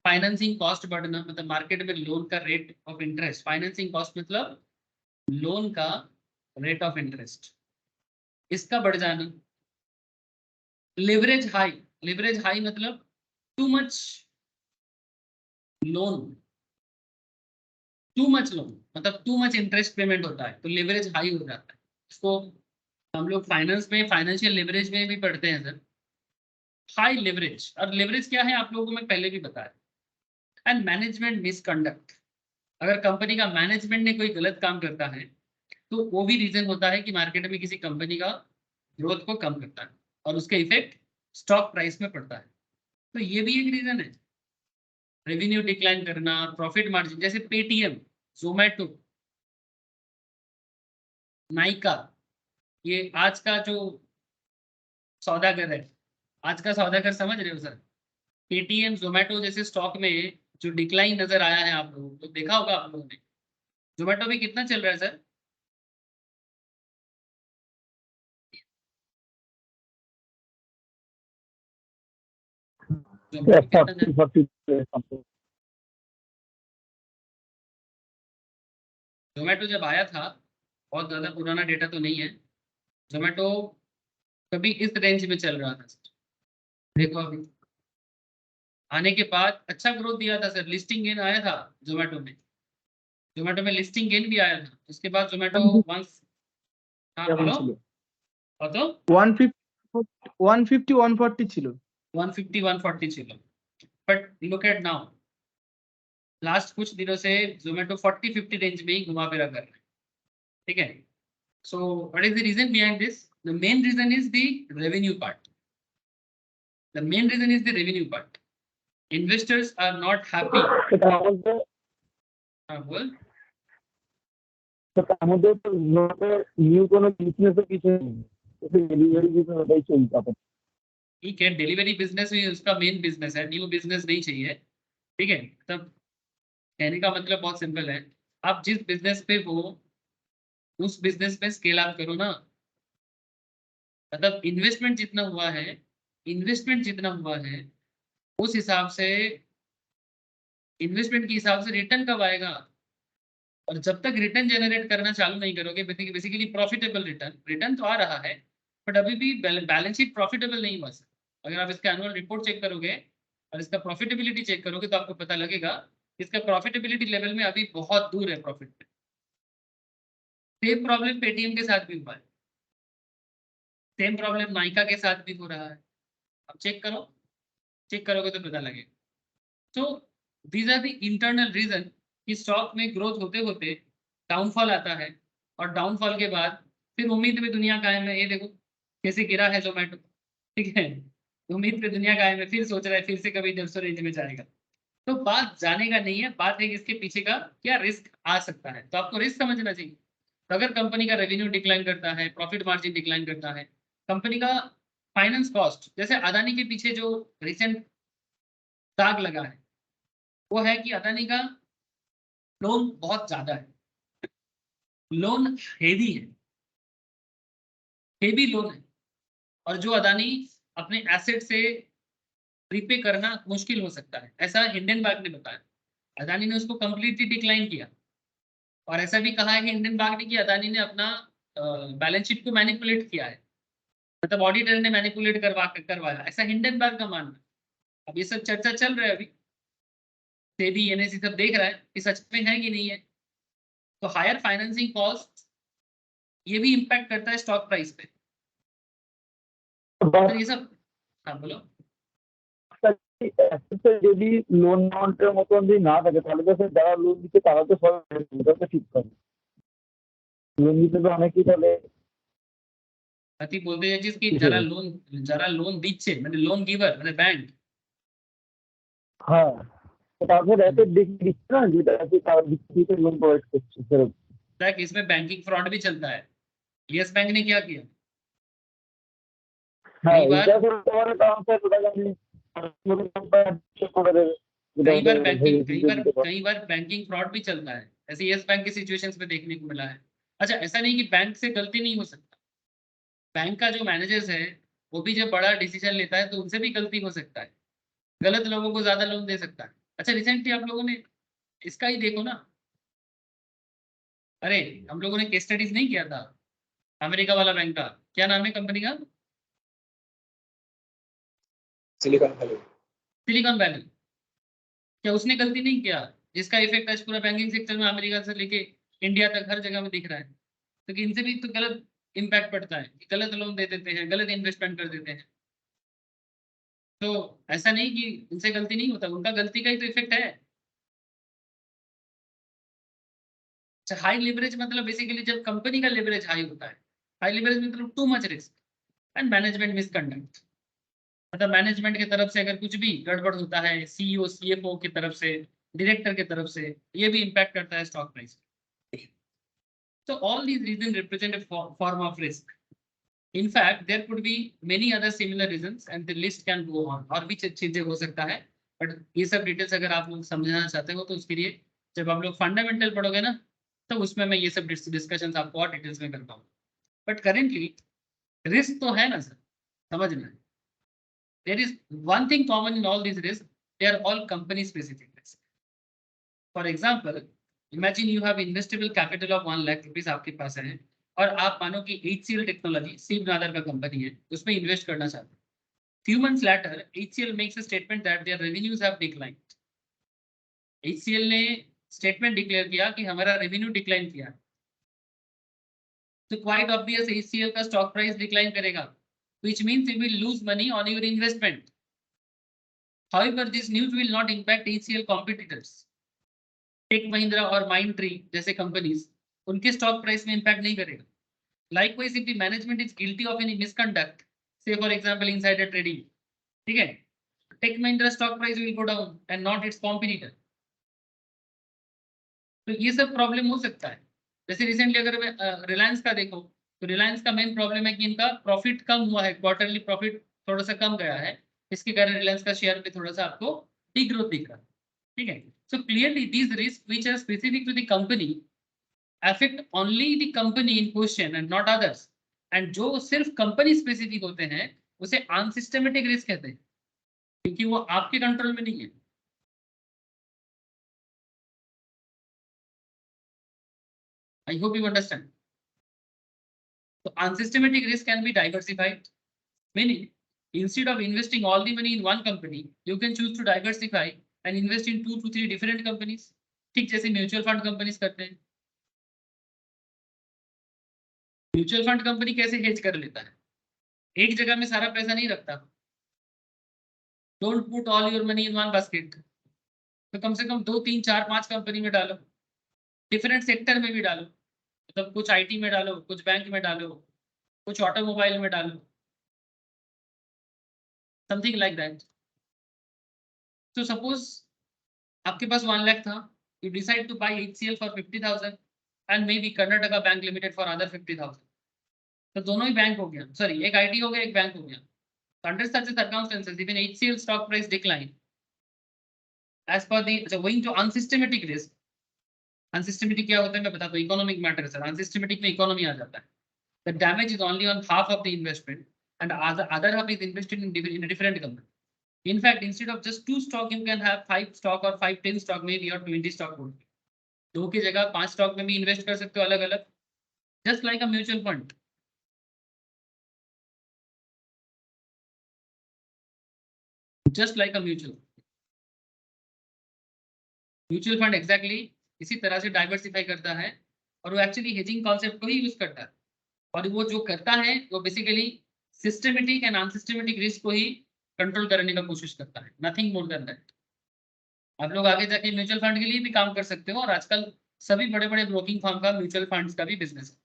फाइनेंसिंग कॉस्ट बढ़ना, मतलब मार्केट में लोन का rate of interest, financing cost मतलब लोन का रेट ऑफ इंटरेस्ट इसका बढ़ जाना, लेवरेज हाई मतलब टू मच लोन मतलब टू मच इंटरेस्ट पेमेंट होता है तो लेवरेज हाई हो जाता है। इसको हम लोग फाइनेंस में फाइनेंशियल लेवरेज में भी पढ़ते हैं सर, हाई लेवरेज। और लेवरेज क्या है आप लोगों को मैं पहले भी बताया। एंड मैनेजमेंट मिसकंडक्ट, अगर कंपनी का मैनेजमेंट ने कोई गलत काम करता है तो वो भी रीजन होता है कि मार्केट में किसी कंपनी का ग्रोथ को कम करता है और उसका इफेक्ट स्टॉक प्राइस में पड़ता है। तो ये भी एक रीजन है, रेवेन्यू डिक्लाइन करना, प्रॉफिट मार्जिन, जैसे पेटीएम, जोमेटो, नाइका, ये आज का जो सौदागर है, आज का सौदागर समझ रहे हो सर? पेटीएम, जोमेटो जैसे स्टॉक में जो डिक्लाइन नजर आया है आप लोगों को, देखा होगा आप लोगों ने। जोमेटो भी कितना चल रहा है सर? जोमेटो कितना चल- 40 जोमेटो जब आया था, बहुत ज्यादा पुराना डेटा तो नहीं है, जोमेटो कभी इस रेंज में चल रहा था सर। देखो अभी आने के बाद अच्छा ग्रोथ दिया था सर, लिस्टिंग गेन आया था जोमेटो में लिस्टिंग गेन भी आया था। उसके बाद जोमेटो वंस, हाँ बोलो तो 150 140 ছিল। 150 140 ছিল, but look at now, last कुछ दिनों से जोमेटो 40-50 रेंज में ही घुमा फिरा कर रहा है, ठीक है। So what is the reason behind this? The main reason is the revenue part, investors are not happy. बोल আমাদের তো নিউ কোনো বিজনেসের কিছু নেই, ডেলিভারি বিজনেস ওটাই চলছে আপাতত। ठीक है, डिलीवरी बिजनेस भी उसका मेन बिजनेस है, न्यू बिजनेस नहीं चाहिए, ठीक है। तब कहने का मतलब बहुत सिंपल है, आप जिस बिजनेस पे हो उस बिजनेस में स्केल अप करो ना। मतलब इन्वेस्टमेंट जितना हुआ है उस हिसाब से, इन्वेस्टमेंट के हिसाब से रिटर्न कब आएगा? और जब तक रिटर्न जनरेट करना चालू नहीं करोगे, बेसिकली प्रॉफिटेबल रिटर्न तो आ रहा है बट अभी भी बैलेंस शीट प्रॉफिटेबल नहीं हुआ सर। अगर आप इसका एनुअल रिपोर्ट चेक करोगे और इसका प्रॉफिटेबिलिटी चेक करोगे तो आपको पता लगेगा इसका प्रॉफिटेबिलिटी लेवल में अभी बहुत दूर है प्रॉफिट पे। सेम प्रॉब्लम पेटीएम के साथ भी हुआ है, सेम प्रॉब्लम नाइका के साथ भी हो रहा है। अब चेक करोगे तो पता लगेगा। तो these are the internal reason कि स्टॉक में ग्रोथ होते होते डाउनफॉल आता है और डाउनफॉल के बाद फिर उम्मीद में दुनिया कायम है। ये देखो कैसे गिरा है जोमेटो, ठीक है। उम्मीद पे दुनिया कायम है, फिर सोच रहा है फिर से कभी 150 रेंज में जाएगा। तो बात जाने का नहीं है, बात है कि इसके पीछे का क्या रिस्क आ सकता है, तो आपको रिस्क समझना चाहिए। तो अगर कंपनी का रेवेन्यू डिक्लाइन करता है, प्रॉफिट मार्जिन डिक्लाइन करता है, कंपनी का फाइनेंस कॉस्ट, जैसे अदानी के पीछे जो रिसेंट दाग लगा है वो है कि अदानी का लोन बहुत ज्यादा है, लोन हेवी लोन है, और जो अदानी अपने एसेट से रिपे करना मुश्किल हो सकता है, ऐसा इंडियन बैंक ने बताया। अदानी ने उसको कंप्लीटली डिक्लाइन किया और ऐसा भी कहा है कि इंडियन बैंक ने कि अदानी ने अपना बैलेंस शीट को मैनिपुलेट किया है, मतलब ऑडिटर ने मैनिपुलेट करवाया, ऐसा इंडियन बैंक का मानना है। अब ये सब चर्चा चल रहा है, अभी सेबी एनएसई सब देख रहा है कि सच में है कि नहीं है। तो हायर फाइनेंसिंग कॉस्ट ये भी इम्पैक्ट करता है स्टॉक प्राइस पे। तो ये सब हाँ बोलो। যদি লোন অ্যামাউন্টের মতন যদি না থাকে তাহলে তো স্যার যারা লোন দিচ্ছে তারা তো সবাই এটা তো ঠিক করে লোন দিতে তো অনেকেই তাহলে अति बोलते हैं जिसकी ठीक जरा है। लोन दीचे মানে লোন গিভার মানে ব্যাংক। হ্যাঁ তো তারপর অ্যাসেট দেখিয়ে দিচ্ছে না যেটা আছে তার ভিত্তিতে লোন প্রোভাইড করছে সেরকম देख इसमें बैंकिंग फ्रॉड भी चलता है। यस बैंक ने क्या किया, হ্যাঁ कई बार এটা করতে পারে কারণ স্যার ওটা আমি করে দেবে যেটা कई बार ওদের बैंकिंग ভেরিফিকেশন দিতে পারে कई बार बैंकिंग फ्रॉड भी चलता है, ऐसे यस बैंक की सिचुएशंस में देखने को मिला है। अच्छा ऐसा नहीं कि बैंक से गलती नहीं हो सकता, बैंक का जो मैनेजर्स है वो भी जब बड़ा डिसीजन लेता है तो उनसे भी गलती हो सकता है, गलत लोगों को ज्यादा लोन दे सकता है। अच्छा रिसेंटली आप लोगों ने इसका ही देखो ना, अरे हम लोगों ने केस स्टडीज नहीं किया था अमेरिका वाला बैंक का, क्या नाम है कंपनी का, सिलिकॉन वैली। क्या उसने गलती नहीं किया जिसका इफेक्ट आज पूरा बैंकिंग सेक्टर में अमेरिका से लेके इंडिया तक हर जगह में दिख रहा है। तो कि इनसे भी तो गलत इम्पैक्ट पड़ता है, गलत लोन दे देते हैं, गलत इन्वेस्टमेंट कर देते हैं। तो ऐसा नहीं कि इनसे गलती नहीं होता, उनका गलती का ही तो इफेक्ट है। हाई लिवरेज मतलब बेसिकली जब कंपनी का लिवरेज हाई होता है, हाई लिवरेज मतलब too much risk and management misconduct, मतलब मैनेजमेंट की तरफ से अगर कुछ भी गड़बड़ होता है, सीईओ सीएफओ की तरफ से, डायरेक्टर की तरफ से, ये भी इम्पैक्ट करता है stock price. So all these reasons represent a form of risk. In fact, there could be many other similar reasons and the list can go on. और भी चीजें हो सकता है, बट ये सब डिटेल्स अगर आप लोग समझना चाहते हो तो उसके लिए जब आप लोग फंडामेंटल पढ़ोगे ना तो उसमें मैं ये सब डिस्कशन आपको और डिटेल्स में करता हूँ। बट करेंटली रिस्क तो है ना सर, समझना है। There is one thing common in all these risks, they are all company specific risks. For example, imagine you have investable capital of 1 lakh rupees आपके पास है और आप मानो कि HCL टेक्नोलॉजी शिव नादर का कंपनी है उसमें इन्वेस्ट करना चाहते हैं। Few months later, HCL makes a statement that their revenues have declined. HCL ने स्टेटमेंट डिक्लेयर किया कि हमारा रेवेन्यू डिक्लाइन किया, तो क्वाइट ऑब्वियस HCL का स्टॉक प्राइस डिक्लाइन करेगा, which means you will lose money on your investment. However, this news will not impact HCL competitors. Tech Mahindra और Mindtree जैसे कंपनीज, उनके स्टॉक प्राइस में इंपैक्ट नहीं करेगा। Likewise, if the management is guilty of any misconduct, say for example insider trading, ठीक है, tech Mahindra stock price will go down and not its competitor. तो ये सब प्रॉब्लम हो सकता है। जैसे रिसेंटली अगर रिलायंस का देखो तो रिलायंस का मेन प्रॉब्लम है कि इनका प्रॉफिट कम हुआ है, क्वार्टरली प्रॉफिट थोड़ा सा कम गया है, इसके कारण रिलायंस का शेयर पे थोड़ा सा आपको डिग्रोथ दिख रहा है, ठीक है। So clearly these risk which are specific to the company affect only the company in question and not others, and जो सिर्फ कंपनी स्पेसिफिक होते हैं उसे अनसिस्टमेटिक रिस्क कहते हैं, क्योंकि वो आपके कंट्रोल में नहीं है। I hope you understand. So unsystematic risk can be diversified, meaning instead of investing all the money in one company, you can choose to diversify and invest in 2 to 3 different companies. ठीक जैसे mutual fund companies करते हैं। Mutual fund company कैसे hedge कर लेता है, एक जगह में सारा पैसा नहीं रखता। Don't put all your money in one basket, तो कम से कम 2, 3, 4, 5 कंपनी में डालो, डिफरेंट सेक्टर में भी डालो, मतलब कुछ आईटी में डालो, कुछ बैंक में डालो, कुछ ऑटोमोबाइल में डालो, समथिंग लाइक दैट। तो सपोज आपके पास 1 लाख था, you decide to buy HCL for 50,000 and may be Karnataka bank limited for other 50,000। तो दोनों ही बैंक हो गया, सॉरी एक आईटी हो गया एक बैंक हो गया। Under such circumstances even HCL stock price decline as per the going to unsystematic risk. Unsystematic क्या होता है मैं बताता हूँ, इकोनॉमिक मैटर है सर। अनसिस्टमेटिक में इकोनॉमी आ जाता है। The damage is only on half of the investment and other half is invested in a different company. In fact, instead of just 2 stock, you can have 5 stock or 5, 10 stock maybe or 20 stock होंगे। 2 की जगह 5 stock में भी invest कर सकते हो अलग अलग, just like a mutual fund. Just like a mutual fund exactly इसी तरह से डाइवर्सिफाई करता है और वो एक्चुअली हेजिंग कॉन्सेप्ट को ही यूज करता है। और वो जो करता है वो basically systematic and unsystematic risk को ही कंट्रोल करने का कोशिश करता है, नथिंग मोर देन दैट। आप लोग आगे जाके म्यूचुअल फंड के लिए भी काम कर सकते हो और आजकल सभी बड़े बड़े ब्रोकिंग फर्म का म्यूचुअल फंड्स का भी बिजनेस है।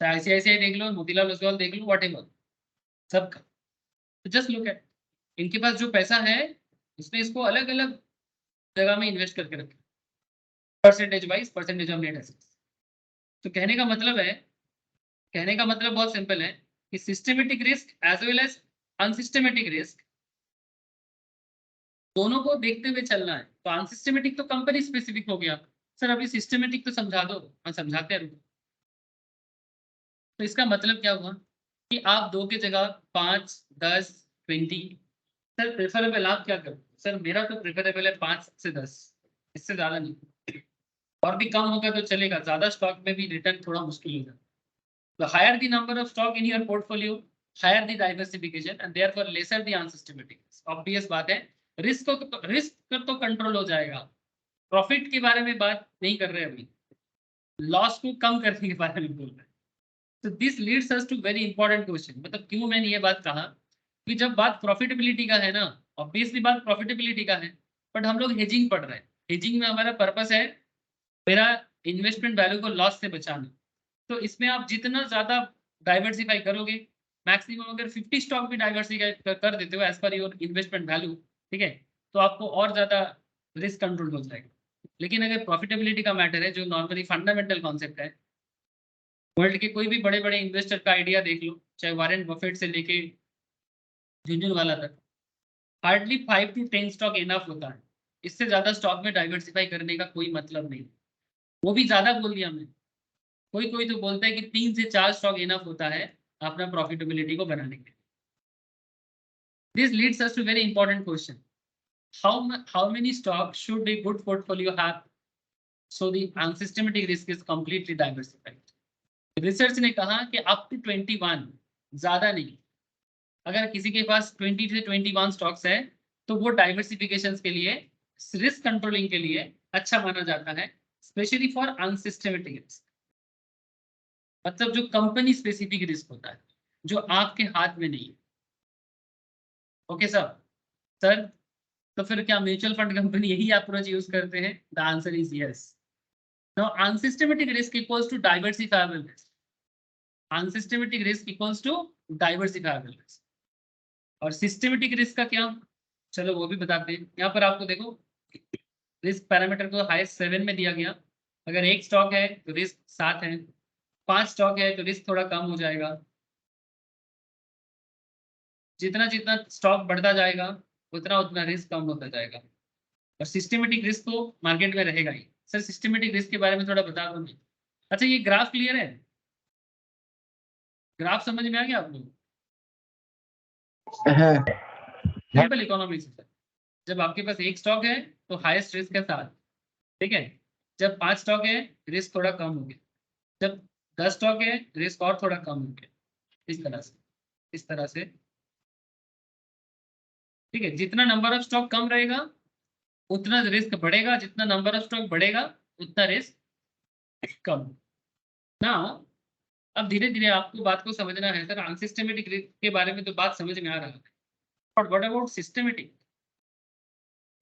आईसीआईसीआई देख लो, मोतीलाल ओसवाल देख लो, व्हाटएवर, सबका। तो जस्ट लुक एट, इनके पास जो पैसा है इसमें इसको अलग अलग जगह में इन्वेस्ट करके रखे, percentage wise, percentage of net assets. तो कहने का मतलब बहुत सिंपल है कि systematic risk as well as unsystematic risk दोनों को देखते हुए चलना है। तो अनसिस्टमेटिक तो कंपनी स्पेसिफिक हो गया, सर अभी सिस्टमेटिक तो समझा दो, हाँ समझाते हैं। तो इसका मतलब क्या हुआ कि आप 2 की जगह 5, 10, 20, सर प्रेफरेबल आप क्या करो? सर मेरा तो प्रेफरेबल है 5 से 10, इससे ज्यादा नहीं। और भी कम होगा तो चलेगा, ज्यादा स्टॉक में भी रिटर्न थोड़ा मुश्किल होगा। तो higher the number of stock in your portfolio, higher the diversification and therefore lesser the unsystematic. Obvious बात है, रिस्क तो कंट्रोल हो जाएगा। प्रॉफिट के बारे में बात नहीं कर रहे अभी, लॉस को कम करने के बारे में बोल रहे हैं। तो this leads us to very important question. मतलब क्यों मैंने ये बात कहा कि जब बात प्रॉफिटेबिलिटी का है ना, ऑब्वियसली बात प्रॉफिटेबिलिटी का है, बट हम लोग हेजिंग पढ़ रहे हैं। हेजिंग में हमारा पर्पस है मेरा इन्वेस्टमेंट वैल्यू को लॉस से बचाना। तो इसमें आप जितना ज्यादा डाइवर्सिफाई करोगे, मैक्सिमम अगर 50 स्टॉक भी डाइवर्सिफाई कर देते हो as per your investment value, ठीक है, तो आपको और ज्यादा रिस्क कंट्रोल हो जाएगा। लेकिन अगर प्रॉफिटेबिलिटी का मैटर है, जो नॉर्मली फंडामेंटल कॉन्सेप्ट है, वर्ल्ड के कोई भी बड़े बड़े इन्वेस्टर का आइडिया देख लो, चाहे वॉरेन बफेट से लेके झुंझुनवाला तक, हार्डली 5 to 10 स्टॉक इनफ होता है। इससे ज्यादा स्टॉक में डाइवर्सिफाई करने का कोई मतलब नहीं। वो भी ज्यादा बोल दिया मैं, कोई तो बोलता है कि 3 से 4 स्टॉक इनफ होता है अपना प्रॉफिटेबिलिटी को बनाने के लिए। This leads us to very important question, how many stocks should a good portfolio have so the unsystematic risk is completely diversified? Research ने कहा कि अप टू 21, ज्यादा नहीं। अगर किसी के पास 20 से 21 स्टॉक्स है तो वो डाइवर्सिफिकेशन के लिए, रिस्क कंट्रोलिंग के लिए अच्छा माना जाता है, स्पेशली फॉर अनसिस्टमेटिक रिस्क। मतलब जो कंपनी स्पेसिफिक रिस्क होता है, जो आपके हाथ में नहीं है। ओके सर तो फिर क्या म्यूचुअल फंड कंपनी यही अप्रोच यूज करते हैं? The answer is yes. Now unsystematic risk equals to diversifiable risk. Unsystematic risk equals to diversifiable risk. और सिस्टमेटिक रिस्क का क्या, चलो वो भी बताते हैं। यहाँ पर आपको देखो रिस्क पैरामीटर को हाईएस्ट 7 में दिया गया। अगर 1 स्टॉक है तो रिस्क 7 है, 5 स्टॉक है तो रिस्क थोड़ा कम हो जाएगा। जितना जितना स्टॉक बढ़ता जाएगा उतना उतना रिस्क कम होता जाएगा। और सिस्टमेटिक रिस्क तो मार्केट में रहेगा ही। सर सिस्टमेटिक रिस्क के बारे में थोड़ा बता दो। अच्छा ये ग्राफ क्लियर है? ग्राफ समझ में आ गया आप लोग? सिंपल इकोनॉमिक्स है। जब आपके पास 1 स्टॉक है तो हाईएस्ट रिस्क है 7, ठीक है। जब 5 स्टॉक है रिस्क थोड़ा कम हो गया। जब 10 स्टॉक है रिस्क और थोड़ा कम हो गया। इस तरह से ठीक है। जितना नंबर ऑफ स्टॉक कम रहेगा उतना रिस्क बढ़ेगा, जितना नंबर ऑफ स्टॉक बढ़ेगा उतना रिस्क कम। ना अब धीरे धीरे आपको बात को समझना है। सर अनसिस्टमेटिक रिस्क के बारे में तो बात समझ में आ रहा है, बट व्हाट अबाउट सिस्टमेटिक?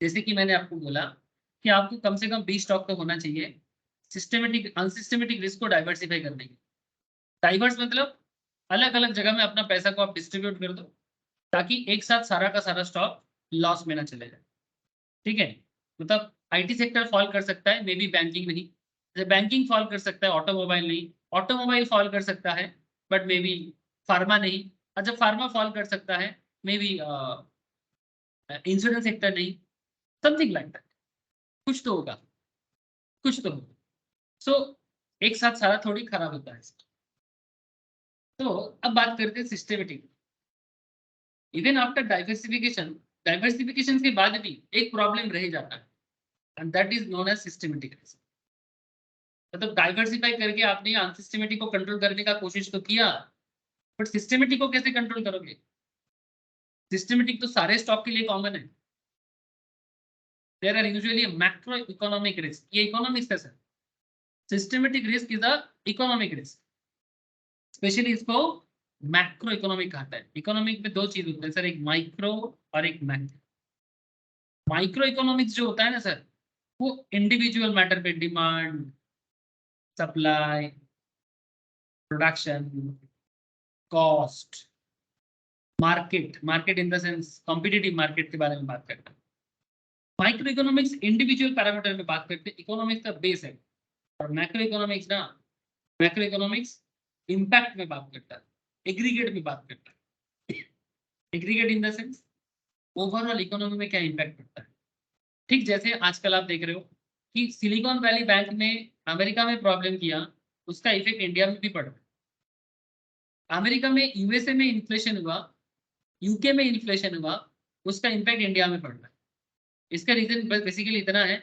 जैसे कि मैंने आपको बोला कि आपको कम से कम 20 स्टॉक तो होना चाहिए सिस्टमेटिक अनसिस्टमेटिक रिस्क को डाइवर्सिफाई करने के। डाइवर्स मतलब अलग अलग जगह में अपना पैसा को आप डिस्ट्रीब्यूट कर दो ताकि एक साथ सारा का सारा स्टॉक लॉस में ना चले जाए, ठीक है। मतलब आईटी सेक्टर फॉल कर सकता है, मे बी बैंकिंग नहीं। जैसे बैंकिंग फॉल कर सकता है, ऑटोमोबाइल नहीं। ऑटोमोबाइल फॉल कर सकता है बट मे बी फार्मा नहीं। और जब फार्मा फॉल कर सकता है मे बी इंश्योरेंस सेक्टर नहीं, समथिंग लाइक दैट। कुछ तो होगा, कुछ तो होगा। सो एक साथ सारा थोड़ी खराब होता है। तो अब बात करते हैं सिस्टमेटिक। इवन आफ्टर डाइवर्सिफिकेशन के बाद भी एक प्रॉब्लम रह जाता है and that is known as systematic risk. मतलब डाइवर्सिफाई करके आपने अनसिस्टमेटिक को कंट्रोल करने का कोशिश तो किया, बट सिस्टमेटिक को कैसे कंट्रोल करोगे? सिस्टमेटिक तो सारे स्टॉक के लिए कॉमन है। There are usually macro economic risk. ये इकोनॉमिक्स का sir, systematic risk is a economic risk. Specially इसको मैक्रो इकोनॉमिक आता है। इकोनॉमिक में दो चीज होते हैं सर, एक माइक्रो और एक मैक्रो। माइक्रो इकोनॉमिक्स जो होता है ना सर, वो इंडिविजुअल मैटर पे, demand, supply, production, cost, market, market in the sense competitive market के बारे में बात करता है। माइक्रो इकोनॉमिक्स इंडिविजुअल पैरामीटर में बात करते हैं, इकोनॉमिक्स का बेस है। और मैक्रो इकोनॉमिक्स ना, मैक्रो इकोनॉमिक्स इम्पैक्ट में बात करता है, एग्रीगेट में बात करता है। Aggregate in the sense overall economy में क्या इम्पैक्ट पड़ता है। ठीक जैसे आजकल आप देख रहे हो कि सिलिकॉन वैली बैंक ने अमेरिका में प्रॉब्लम किया, उसका इफेक्ट इंडिया में भी पड़ रहा है। अमेरिका में, यूएसए में इन्फ्लेशन हुआ, यूके में इन्फ्लेशन हुआ, उसका इम्पैक्ट इंडिया में पड़ रहा है। इसका रीजन बेसिकली इतना है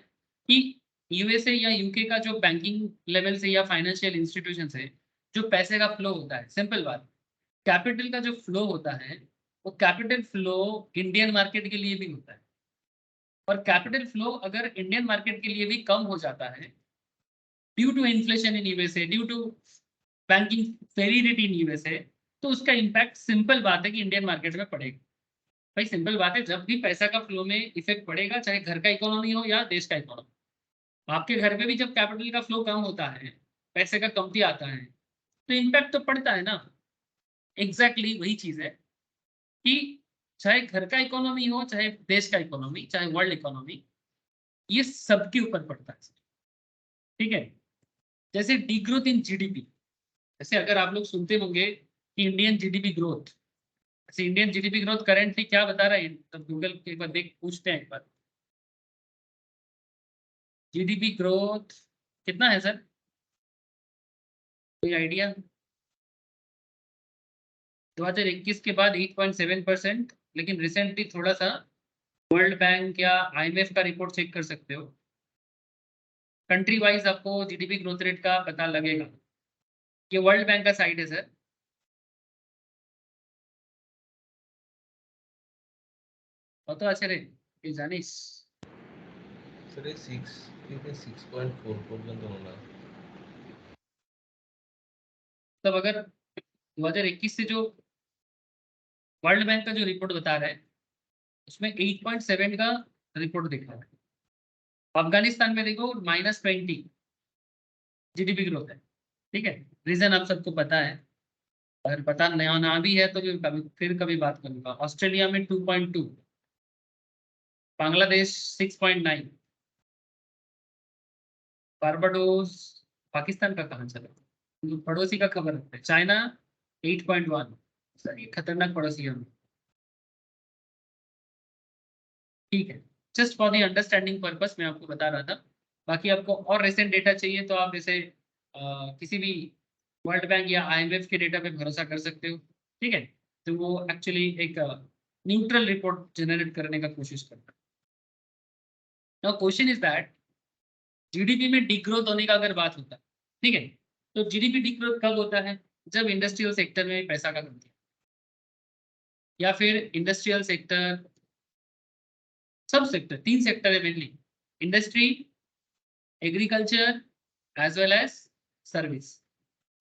कि यूएसए या यूके का जो बैंकिंग लेवल से या फाइनेंशियल इंस्टीट्यूशन से जो पैसे का फ्लो होता है, सिंपल बात, कैपिटल का जो फ्लो होता है, वो कैपिटल फ्लो इंडियन मार्केट के लिए भी होता है। और कैपिटल फ्लो अगर इंडियन मार्केट के लिए भी कम हो जाता है due to inflation in USA, due to banking failurity in USA, तो उसका इम्पैक्ट सिंपल बात है कि इंडियन मार्केट में पड़ेगा। भाई सिंपल बात है, जब भी पैसा का फ्लो में इफेक्ट पड़ेगा, चाहे घर का इकोनॉमी हो या देश का इकोनॉमी, आपके घर में भी जब कैपिटल का फ्लो कम होता है, पैसे का कमती आता है, तो इम्पैक्ट तो पड़ता है ना। एग्जैक्टली वही चीज है कि चाहे घर का इकोनॉमी हो, चाहे देश का इकोनॉमी, चाहे वर्ल्ड इकोनॉमी, ये सबके ऊपर पड़ता है। ठीक है, जैसे डीग्रोथ इन जीडीपी, जैसे अगर आप लोग सुनते होंगे कि इंडियन जीडीपी ग्रोथ, ऐसे इंडियन जीडीपी ग्रोथ करेंटली क्या बता रहा है, तब गूगल के एक बार देख पूछते हैं एक बार, जीडीपी ग्रोथ कितना है सर, कोई आइडिया? 2021 के बाद 8.7%, लेकिन रिसेंटली थोड़ा सा वर्ल्ड बैंक या आईएमएफ का रिपोर्ट चेक कर सकते हो, कंट्री वाइज आपको जीडीपी ग्रोथ रेट का पता लगेगा। ये वर्ल्ड बैंक का साइट है सर। কত আছে রে তুই জানিস? স্যার এই 6.4 পর্যন্ত মনে হয়। तब अगर 2021 से जो वर्ल्ड बैंक का जो रिपोर्ट बता रहा है, उसमें 8.7 का रिपोर्ट दिखा रहा है। अफगानिस्तान में देखो -20 जीडीपी ग्रोथ है। ठीक है, रीजन आप सबको पता है, अगर पता ना भी है तो फिर कभी बात करूंगा। ऑस्ट्रेलिया में 2.2, बांग्लादेश 6.9, बारबाडोस, पाकिस्तान का कहाँ चला, तो पड़ोसी का खबर रखते हैं, चाइना 8.1, सर ये खतरनाक पड़ोसी है। ठीक है, just for the understanding purpose मैं आपको बता रहा था। बाकी आपको और रिसेंट डेटा चाहिए तो आप जैसे किसी भी वर्ल्ड बैंक या आईएमएफ के डेटा पे भरोसा कर सकते हो। ठीक है, तो वो एक्चुअली एक न्यूट्रल रिपोर्ट जनरेट करने का कोशिश करता है। Now question is that GDP में डिग्रोथ होने का अगर बात होता है, ठीक है, तो जीडीपी डिग्रोथ कब होता है, जब इंडस्ट्रियल सेक्टर में पैसा का कमती है, या फिर industrial sector, sub sector, 3 sector है mainly, industry, agriculture as well as service.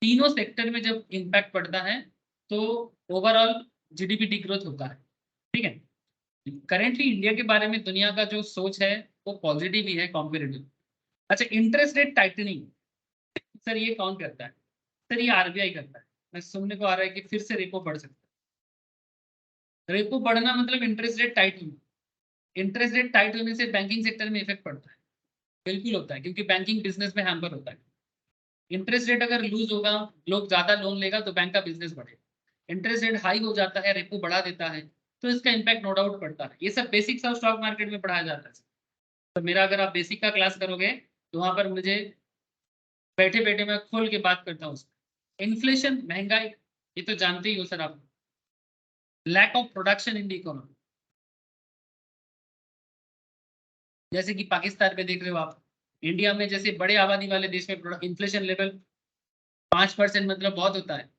तीनों सेक्टर में जब इम्पैक्ट पड़ता है तो ओवरऑल जीडीपी डिग्रोथ होता है। ठीक है, करेंटली इंडिया के बारे में दुनिया का जो सोच है वो पॉजिटिव ही है, कॉम्पेरेटिव। अच्छा, इंटरेस्ट रेट टाइटनिंग, सर ये कौन करता है? सर ये आरबीआई करता है। मैं सुनने को आ रहा है कि फिर से रेपो बढ़ सकता है। रेपो बढ़ना मतलब इंटरेस्ट रेट टाइट होना। इंटरेस्ट रेट टाइट होने से बैंकिंग सेक्टर में इफेक्ट पड़ता है, बिल्कुल होता है, क्योंकि बैंकिंग बिजनेस में हैम्पर होता है। इंटरेस्ट रेट अगर लूज होगा, लोग ज्यादा लोन लेगा तो बैंक का बिजनेस बढ़ेगा। इंटरेस्ट रेट हाई हो जाता है, रेपो बढ़ा देता है, तो इसका इम्पैक्ट नो डाउट पड़ता है। ये सब बेसिक्स ऑफ स्टॉक मार्केट में पढ़ाया जाता है। तो मेरा अगर आप बेसिक का क्लास करोगे तो वहां पर मुझे बैठे बैठे मैं खोल के बात करता हूँ। इन्फ्लेशन, महंगाई, ये तो जानते ही हो सर आप। Lack of production in the economy, जैसे कि पाकिस्तान में देख रहे हो आप, इंडिया में जैसे बड़े आबादी वाले देश में इन्फ्लेशन लेवल 5% मतलब बहुत होता है।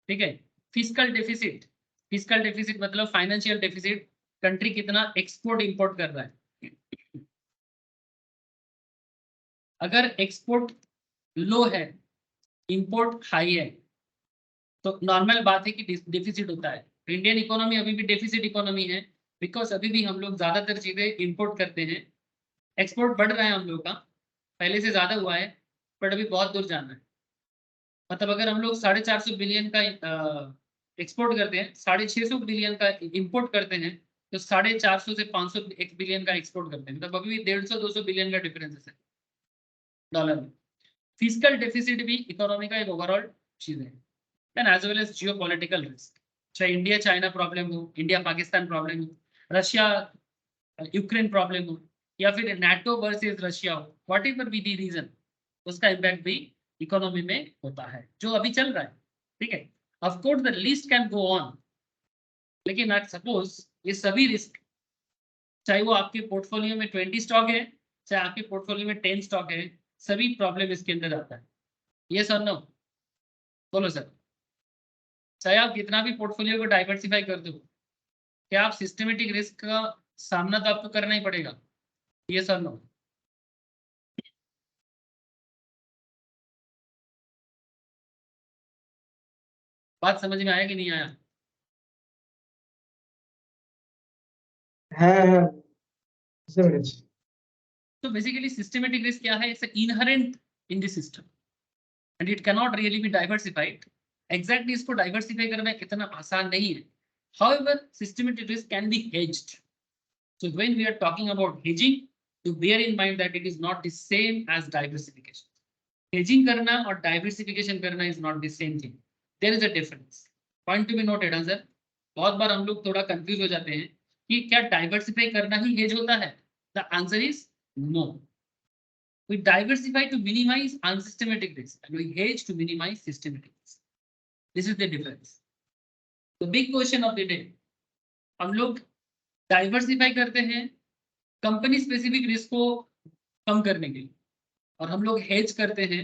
ठीक है, फिजिकल डेफिसिट, फिजिकल डेफिसिट मतलब फाइनेंशियल डेफिसिट, कंट्री कितना एक्सपोर्ट इंपोर्ट कर रहा है। अगर एक्सपोर्ट लो है, इंपोर्ट हाई है, तो नॉर्मल बात है कि डिफिसिट होता है। इंडियन इकोनॉमी अभी भी डेफिसिट इकोनॉमी है, बिकॉज अभी भी हम लोग ज्यादातर चीजें इंपोर्ट करते हैं। एक्सपोर्ट बढ़ रहा है हम लोग का, पहले से ज्यादा हुआ है, बट अभी बहुत दूर जाना है। मतलब अगर हम लोग 450 बिलियन का एक्सपोर्ट करते हैं, 650 बिलियन का इंपोर्ट करते हैं, तो 450 से 500 बिलियन का एक्सपोर्ट करते हैं, मतलब अभी भी 150-200 बिलियन का डिफरेंस है डॉलर में। फिजिकल डेफिसिट भी इकोनॉमी का एक ओवरऑल चीज है। And as well as geo political risk, चाहे इंडिया चाइना प्रॉब्लम हो, इंडिया पाकिस्तान प्रॉब्लम हो, रशिया यूक्रेन प्रॉब्लम हो, या फिर नाटो वर्सेस रशिया हो, whatever be the reason, उसका इम्पैक्ट भी इकोनॉमी में होता है, जो अभी चल रहा है। ठीक है, of course the list can go on, लेकिन आज सपोज ये सभी रिस्क, चाहे वो आपके पोर्टफोलियो में 20 स्टॉक है, चाहे आपके पोर्टफोलियो में 10 स्टॉक है, सभी प्रॉब्लम इसके अंदर आता है। ये सर नो, बोलो सर। चाहे आप कितना भी पोर्टफोलियो को डाइवर्सिफाई कर दो, क्या आप सिस्टमेटिक रिस्क का सामना तो आपको करना ही पड़ेगा। ये सर नो। बात समझ में आया कि नहीं आया? হ্যাঁ হ্যাঁ বুঝতে পেরেছি। तो बेसिकली सिस्टमेटिक रिस्क क्या है? It's inherent in the system and it can not really be diversified. Exactly इसको डाइवर्सिफाई करना इतना आसान नहीं है। However, systematic risk can be hedged. So when we are talking about hedging, to bear in mind that it is not the same as diversification. Hedging करना और diversification करना is not the same thing. There is a difference. Point to be noted, sir. बहुत बार हम लोग थोड़ा confuse हो जाते हैं कि क्या डाइवर्सिफाई करना ही हेज होता है? The answer is no. We diversify to minimize unsystematic risk and we hedge to minimize systematic risk. This is the difference. The big question of the day, हम लोग डाइवर्सिफाई करते हैं company specific risk को कम करने के लिए, और हम लोग हेज करते हैं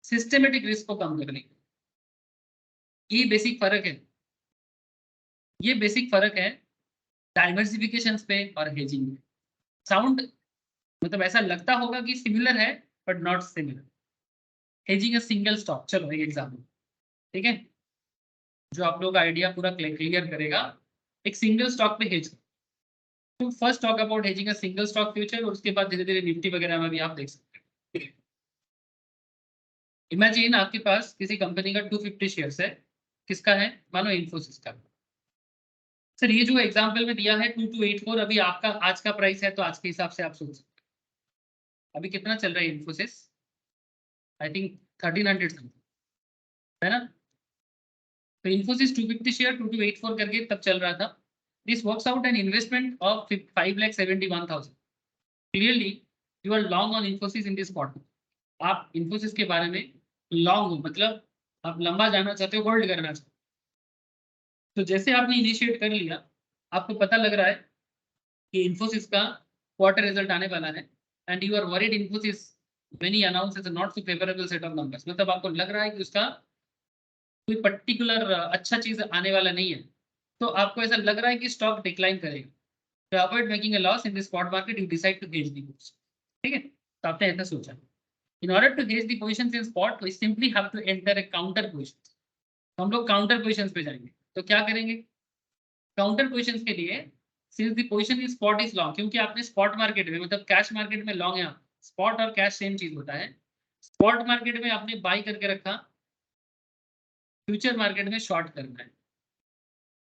सिस्टमेटिक रिस्क को कम करने के लिए। ये बेसिक फर्क है, ये बेसिक फर्क है डाइवर्सिफिकेशन पे और हेजिंग में। साउंड मतलब ऐसा लगता होगा कि सिमिलर है, बट नॉट सिमिलर। हेजिंग है सिंगल स्टॉक, चलो एक एग्जाम्पल, ठीक है, जो आप लोग का आइडिया पूरा क्लियर करेगा। एक सिंगल स्टॉक पे हेज, तो first talk about hedging a single stock future, और उसके बाद धीरे धीरे निफ्टी वगैरह में भी आप देख सकते हैं। इमेजिन आपके पास किसी कंपनी का 250 शेयर्स है, किसका है? मानो इन्फोसिस का। सर ये जो एग्जांपल में दिया है 2284, अभी आपका आज का प्राइस है, तो आज के हिसाब से आप सोच सकते हैं अभी कितना चल रहा है इन्फोसिस। आई थिंक 1300 समथिंग है ना। तो इन्फोसिस 250 शेयर 2284 करके तब चल रहा था। This works out an investment of 5,71,000। Clearly you are long on Infosys in this spot. आप इन्फोसिस के बारे में लॉन्ग हो, मतलब आप लंबा जाना चाहते हो, होल्ड करना चाहते हो। तो जैसे आपने इनिशिएट कर लिया, आपको पता लग रहा है कि इन्फोसिस का क्वार्टर रिजल्ट आने वाला है, and you are worried Infosys when he announces a not so favourable set of numbers. मतलब आपको लग रहा है कि उसका कोई पर्टिकुलर अच्छा चीज आने वाला नहीं है, तो आपको ऐसा लग रहा है कि स्टॉक डिक्लाइन करेगा। तो avoid making a loss in the spot market, you decide to hedge the position. ठीक है, तो आपने ऐसा सोचा। In order to hedge the positions in spot, we simply have to enter a counter position. तो हम लोग काउंटर पोजिशंस पे जाएंगे। तो क्या करेंगे? काउंटर पोजिशंस के लिए, since the position is spot is long, क्योंकि आपने स्पॉट मार्केट में, मतलब कैश मार्केट में लॉन्ग है, स्पॉट और कैश सेम चीज होता है। स्पॉट मार्केट में आपने बाई करके रखा, फ्यूचर मार्केट में शॉर्ट करना है।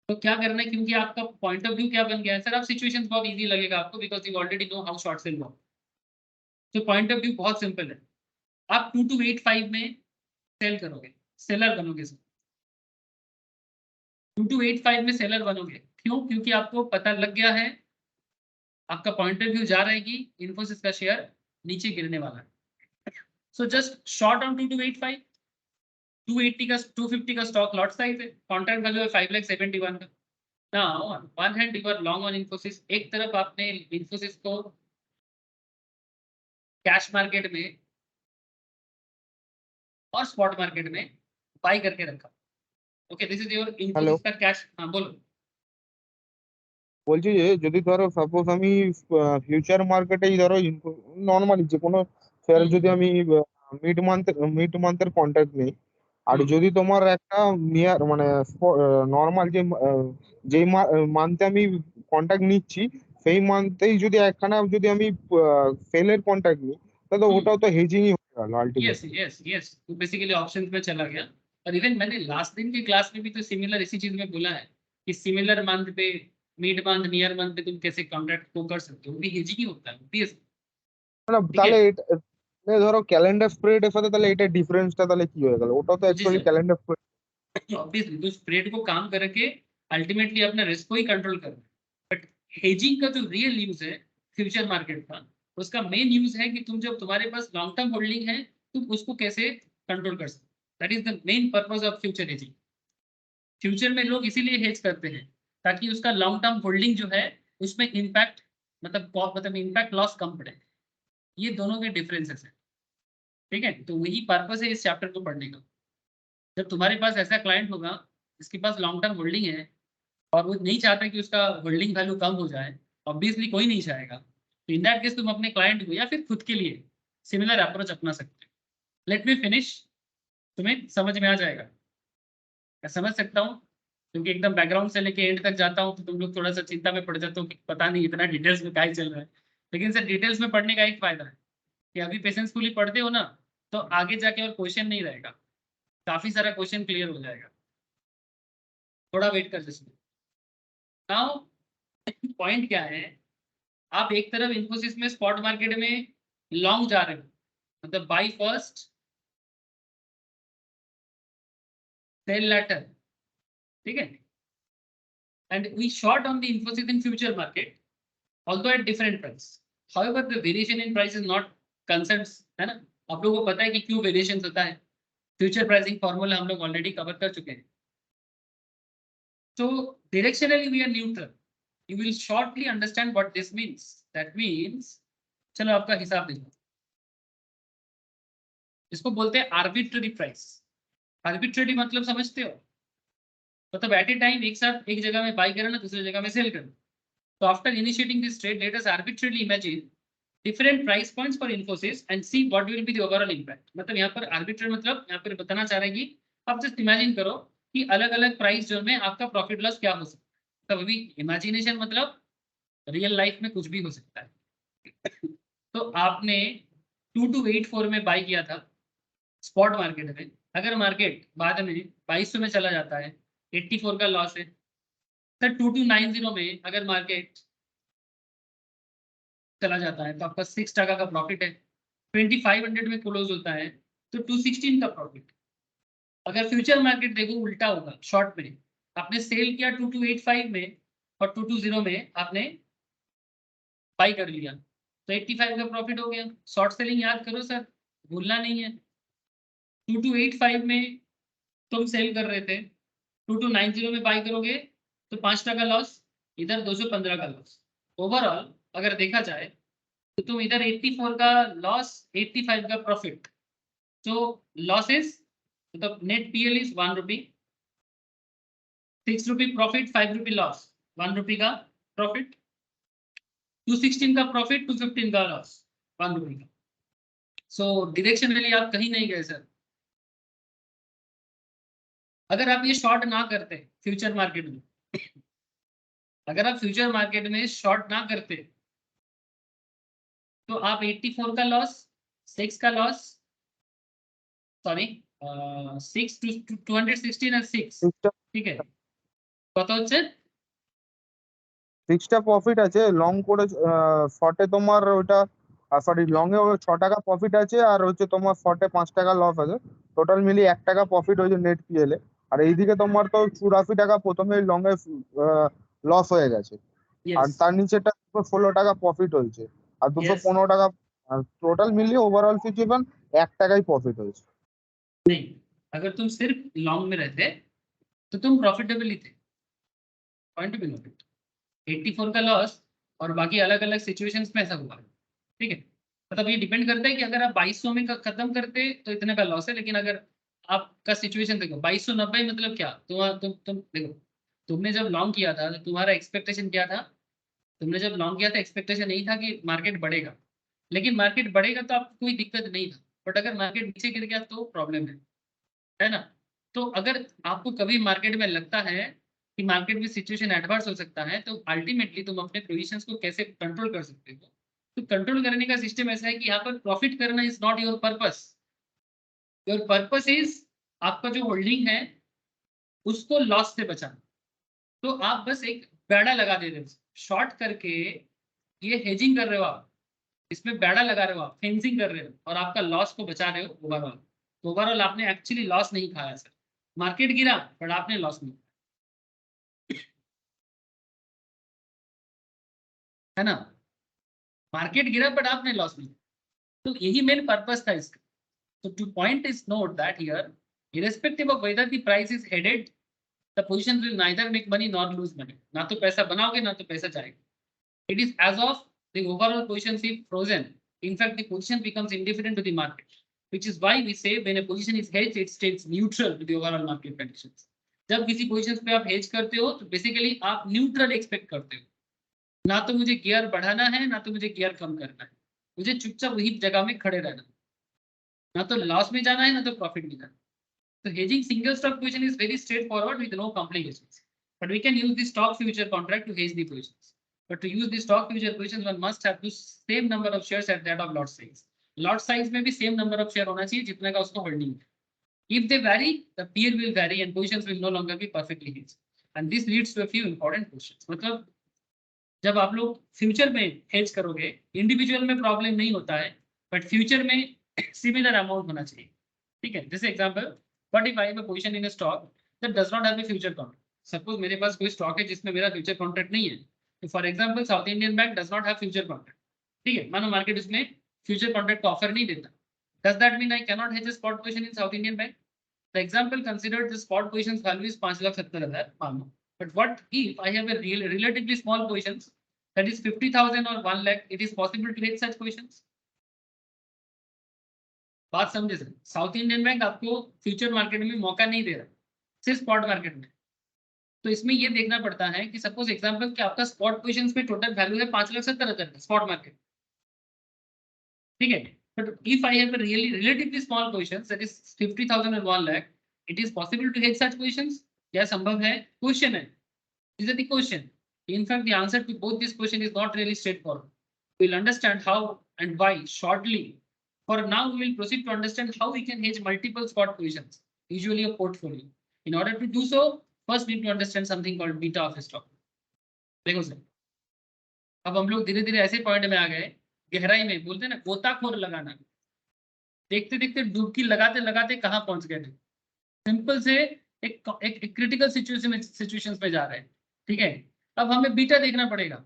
तो क्या करना है, क्योंकि आपका पॉइंट ऑफ व्यू क्या बन गया है सर, अब सिचुएशन बहुत इजी लगेगा आपको, because you already know how short cell work. तो पॉइंट ऑफ व्यू बहुत सिंपल है, आप 2285 में सेल करोगे, सेलर बनोगे सर। 2285 में सेलर बनोगे, क्यों? क्योंकि आपको पता लग गया है, आपका पॉइंट ऑफ व्यू जा रहा है कि इन्फोसिस का शेयर नीचे गिरने वाला है। सो जस्ट शॉर्ट ऑन 2285, 280 का 250 का स्टॉक लॉट साइज है, कॉन्ट्रैक्ट वैल्यू है 5,71,000 का। Now one hand you are long on Infosys, एक तरफ आपने इन्फोसिस को कैश मार्केट में और स्पॉट मार्केट में बाई करके रखा। Okay, this is your Infosys का कैश। हाँ बोलो। বলছি যে যদি ধরো সাপোজ আমি ফিউচার মার্কেটেই ধরো নর্মালি যে কোনো শেয়ার যদি আমি মিড মান্থের কন্ট্রাক্ট নেই, আর যদি তোমার একটা নিয়ার মানে নর্মাল যেই মান্থে আমি কন্ট্যাক্ট নিচ্ছি সেই মান্থেই যদি একখানা যদি আমি সেলের কন্ট্যাক্ট নিই তাহলে ওটাও তো হেজিংই হয়ে গেল यस আলটিমেটলি। यस यस तो बेसिकली ऑप्शंस में चला गया। और इवन मैंने लास्ट दिन की क्लास में भी तो सिमिलर इसी चीज में बोला है कि सिमिलर मंथ पे, मिड मंथ, नियर मंथ पे तुम कैसे कॉन्ट्रैक्ट को कर सकते हो, वो भी हेजिंग ही होता है obvious, মানে ठीक তাহলে है। ধরো ক্যালেন্ডার স্প্রেডের সাথে তাহলে এটা ডিফারেন্সটা তাহলে কি হয়ে গেল? ওটা তো जी actually sir, calendar spread. Obviously तो स्प्रेड को काम करके अल्टीमेटली अपना रिस्क को ही कंट्रोल करना है। बट हेजिंग का जो रियल यूज है फ्यूचर मार्केट का, उसका मेन यूज है कि तुम जब तुम्हारे पास लॉन्ग टर्म होल्डिंग है तुम उसको कैसे कंट्रोल कर सकते हो। That is the main purpose of future hedging. Future में लोग इसीलिए हेज करते हैं ताकि उसका लॉन्ग टर्म होल्डिंग जो है उसमें इम्पैक्ट मतलब इम्पैक्ट लॉस कम पड़े। ये दोनों के डिफरेंसेस है, ठीक है। तो वही पर्पस है इस चैप्टर को पढ़ने का। जब तुम्हारे पास ऐसा क्लाइंट होगा जिसके पास लॉन्ग टर्म होल्डिंग है और वो नहीं चाहता कि उसका होल्डिंग वैल्यू कम हो जाए, ऑब्वियसली कोई नहीं चाहेगा, तो इन दैट केस तुम अपने क्लाइंट को या फिर खुद के लिए सिमिलर अप्रोच अपना सकते हो। लेट मी फिनिश, तुम्हें समझ में आ जाएगा, मैं समझ सकता हूँ, क्योंकि एकदम बैकग्राउंड से लेके एंड तक जाता हूँ तो तुम लोग थोड़ा सा चिंता में पड़ जाते हो कि पता नहीं इतना डिटेल्स में क्या ही चल रहा है। लेकिन सर डिटेल्स में पढ़ने का एक फायदा है कि अभी पेशेंसफुली पढ़ते हो ना तो आगे जाके और क्वेश्चन नहीं रहेगा, काफी सारा क्वेश्चन क्लियर हो जाएगा। थोड़ा वेट कर जैसे। नाउ पॉइंट क्या है, आप एक तरफ इन्फोसिस में स्पॉट मार्केट में लॉन्ग जा रहे हो, मतलब बाई फर्स्ट सेल लेटर, ठीक है, and we short on the Infosys in future market although at different price. However, the variation in price is not concerns, है ना। आप लोगों को पता है कि क्यों वेरिएशन होता है, फ्यूचर प्राइसिंग फॉर्मूला हम लोग ऑलरेडी कवर कर चुके हैं। So directionally we are neutral. You will shortly understand what this means. That means, चलो आपका हिसाब देखो, इसको बोलते हैं आर्बिट्ररी प्राइस। आर्बिट्ररी मतलब समझते हो, मतलब एट ए टाइम एक साथ एक जगह में बाई करना दूसरी जगह में सेल करना। So after initiating this trade, let us arbitrarily imagine different price points for Infosys and see what will be the overall impact. मतलब यहाँ पर arbitrary मतलब यहाँ पर बताना चाह रहे हैं कि आप just imagine करो कि अलग अलग प्राइस जोन में आपका प्रॉफिट लॉस क्या हो सकता है। तो अभी इमेजिनेशन मतलब रियल लाइफ में कुछ भी हो सकता है। तो आपने 2284 में बाई किया था स्पॉट मार्केट में, अगर मार्केट बाद में 2200 में चला जाता है 84 का लॉस है। सर 2290 में अगर मार्केट चला जाता है तो आपका 6% का प्रॉफिट है। 2500 में क्लोज होता है तो 216 का प्रॉफिट। अगर फ्यूचर मार्केट देखो उल्टा होगा, शॉर्ट में आपने सेल किया 2285 में और 220 में आपने बाई कर लिया तो 85 का प्रॉफिट हो गया। शॉर्ट सेलिंग याद करो सर, भूलना नहीं है। 2285 में तुम सेल कर रहे थे, 2290 में बाई करोगे तो 5% लॉस, इधर 215 का लॉस। ओवरऑल अगर देखा जाए तो तुम इधर 84 का लॉस, 85 का प्रॉफिट। तो लॉसेस मतलब net PL is 1 rupee, 6 rupee profit, 5 rupee loss, 1 रुपी का प्रॉफिट, 216 का प्रॉफिट, 215 का लॉस, 1 रुपी का। सो डायरेक्शनली आप कहीं नहीं गए सर। अगर आप ये शॉर्ट ना करते फ्यूचर मार्केट में, अगर आप फ्यूचर मार्केट में शॉर्ट ना करते तो आप 84 का लॉस, 6 का लॉस, सॉरी 6 216 और 6, ठीक है, কত হচ্ছে 6টা প্রফিট আছে লং করে শর্টে তোমার ওটা সরি লং এ 6 টাকা প্রফিট আছে আর হচ্ছে তোমার শর্টে 5 টাকা লস আছে, টোটাল মিলিয়ে 1 টাকা প্রফিট হয়েছে নেট পিএল এ। আর এইদিকে তোমার তো 84 টাকা প্রথমে লং এ লস হয়ে গেছে আর यस তার নিচেটা 16 টাকা প্রফিট হয়েছে আর 215 টাকা টোটাল মিলিয়ে ওভারঅল সিচুয়েশন 1 টাকাই প্রফিট হয়েছে। नहीं, अगर तुम सिर्फ लॉन्ग में रहते तो तुम प्रॉफिटेबल ही थे, पॉइंट भी नोट। 84 का लॉस और बाकी अलग अलग सिचुएशंस में ऐसा हुआ, ठीक है। मतलब ये डिपेंड करता है कि अगर आप 2200 में खत्म करते तो इतने का लॉस है, लेकिन अगर आपका सिचुएशन देखो 2290 मतलब क्या, तुम देखो तुमने जब लॉन्ग किया था तो तुम्हारा एक्सपेक्टेशन क्या था, तुमने जब लॉन्ग किया था एक्सपेक्टेशन यही था कि मार्केट बढ़ेगा, लेकिन मार्केट बढ़ेगा तो आपको कोई दिक्कत नहीं था। बट अगर मार्केट नीचे गिर गया तो प्रॉब्लम है ना। तो अगर आपको कभी मार्केट में लगता है कि मार्केट में सिचुएशन एडवर्स हो सकता है, तो अल्टीमेटली तुम अपने पोजीशंस को कैसे कंट्रोल कर सकते हो? तो कंट्रोल करने का सिस्टम ऐसा है कि यहाँ पर प्रॉफिट करना is not your purpose. Your purpose is आपका जो होल्डिंग है उसको लॉस से बचाना। तो आप बस एक बेड़ा लगा दे रहे हो, शॉर्ट करके ये हेजिंग कर रहे हो आप, इसमें बेड़ा लगा रहे हो आप, फेंसिंग कर रहे हो और आपका लॉस को बचा रहे हो ओवरऑल। तो ओवरऑल आपने एक्चुअली लॉस नहीं खाया सर, मार्केट गिरा बट आपने लॉस नहीं, है ना? मार्केट गिरा बट आपने लॉस नहीं। तो यही मेन पर्पस था इसका। So to point is note that here, irrespective of whether the price is headed, the position will neither make money nor lose money. ना तो पैसा बनाओगे ना तो पैसा जाएगा. It is as of the overall position is frozen. In fact, the position becomes indifferent to the market, which is why we say when a position is hedged, it stays neutral to the overall market conditions. जब किसी position पे आप hedge करते हो तो basically आप neutral expect करते हो, ना तो मुझे गियर बढ़ाना है ना तो मुझे गियर कम करना है, मुझे चुपचाप वही जगह में खड़े रहना, ना तो लॉस में जाना है ना तो प्रॉफिट में जाना। So hedging single stock position is very straightforward with no complications. But we can use the stock future contract to hedge the positions. But to use the stock future positions, one must have the same number of shares at that of lot size. Lot size में भी same number of share होना चाहिए जितने का उसको holding है. If they vary, the peer will vary and positions will no longer be perfectly hedged. And this leads to a few important questions. मतलब जब आप लोग फ्यूचर में हेज करोगे, इंडिविजुअल में प्रॉब्लम नहीं होता है, बट फ्यूचर में सिमिलर अमाउंट होना चाहिए, ठीक है? जैसे example, what if I have a position in a stock that does not have a future contract. Suppose मेरे पास कोई स्टॉक है जिसमें मेरा फ्यूचर कॉन्ट्रैक्ट नहीं है, तो for example south Indian bank does not have future contract, ठीक है? मानो मार्केट उसमें फ्यूचर कॉन्ट्रैक्ट का ऑफर नहीं देता, does that mean I can not has a spot position in south Indian bank? The example considered the spot positions value is 5,70,000 मानो, but what if I have a relatively small positions that is 50,000 or 1 lakh? It is possible to hedge such positions. बात समझे sir? South Indian bank आपको future market में मौका नहीं दे रहा, सिर्फ spot market में। तो इसमें ये देखना पड़ता है कि सपोज एग्जांपल कि आपका स्पॉट पोजीशंस पे टोटल वैल्यू है 5,70,000 स्पॉट मार्केट, ठीक है? But if I have a relatively small positions that is 50,000 और 1 lakh, it is possible to hedge such positions? क्या संभव है? क्वेश्चन है, is it the question? In fact, the answer to both this question is not really straightforward. We'll understand how and why shortly. For now, we will proceed to understand how we can hedge multiple spot positions, usually a portfolio. In order to do so, first we need to understand something called beta of a stock. देखो sir, अब हम लोग धीरे धीरे ऐसे point में आ गए, गहराई में बोलते हैं ना गोताखोर लगाना, देखते देखते डुबकी लगाते लगाते कहाँ पहुंच गए थे। सिंपल से एक क्रिटिकल सिचुएशन पे जा रहे हैं, ठीक है? अब हमें बीटा देखना पड़ेगा,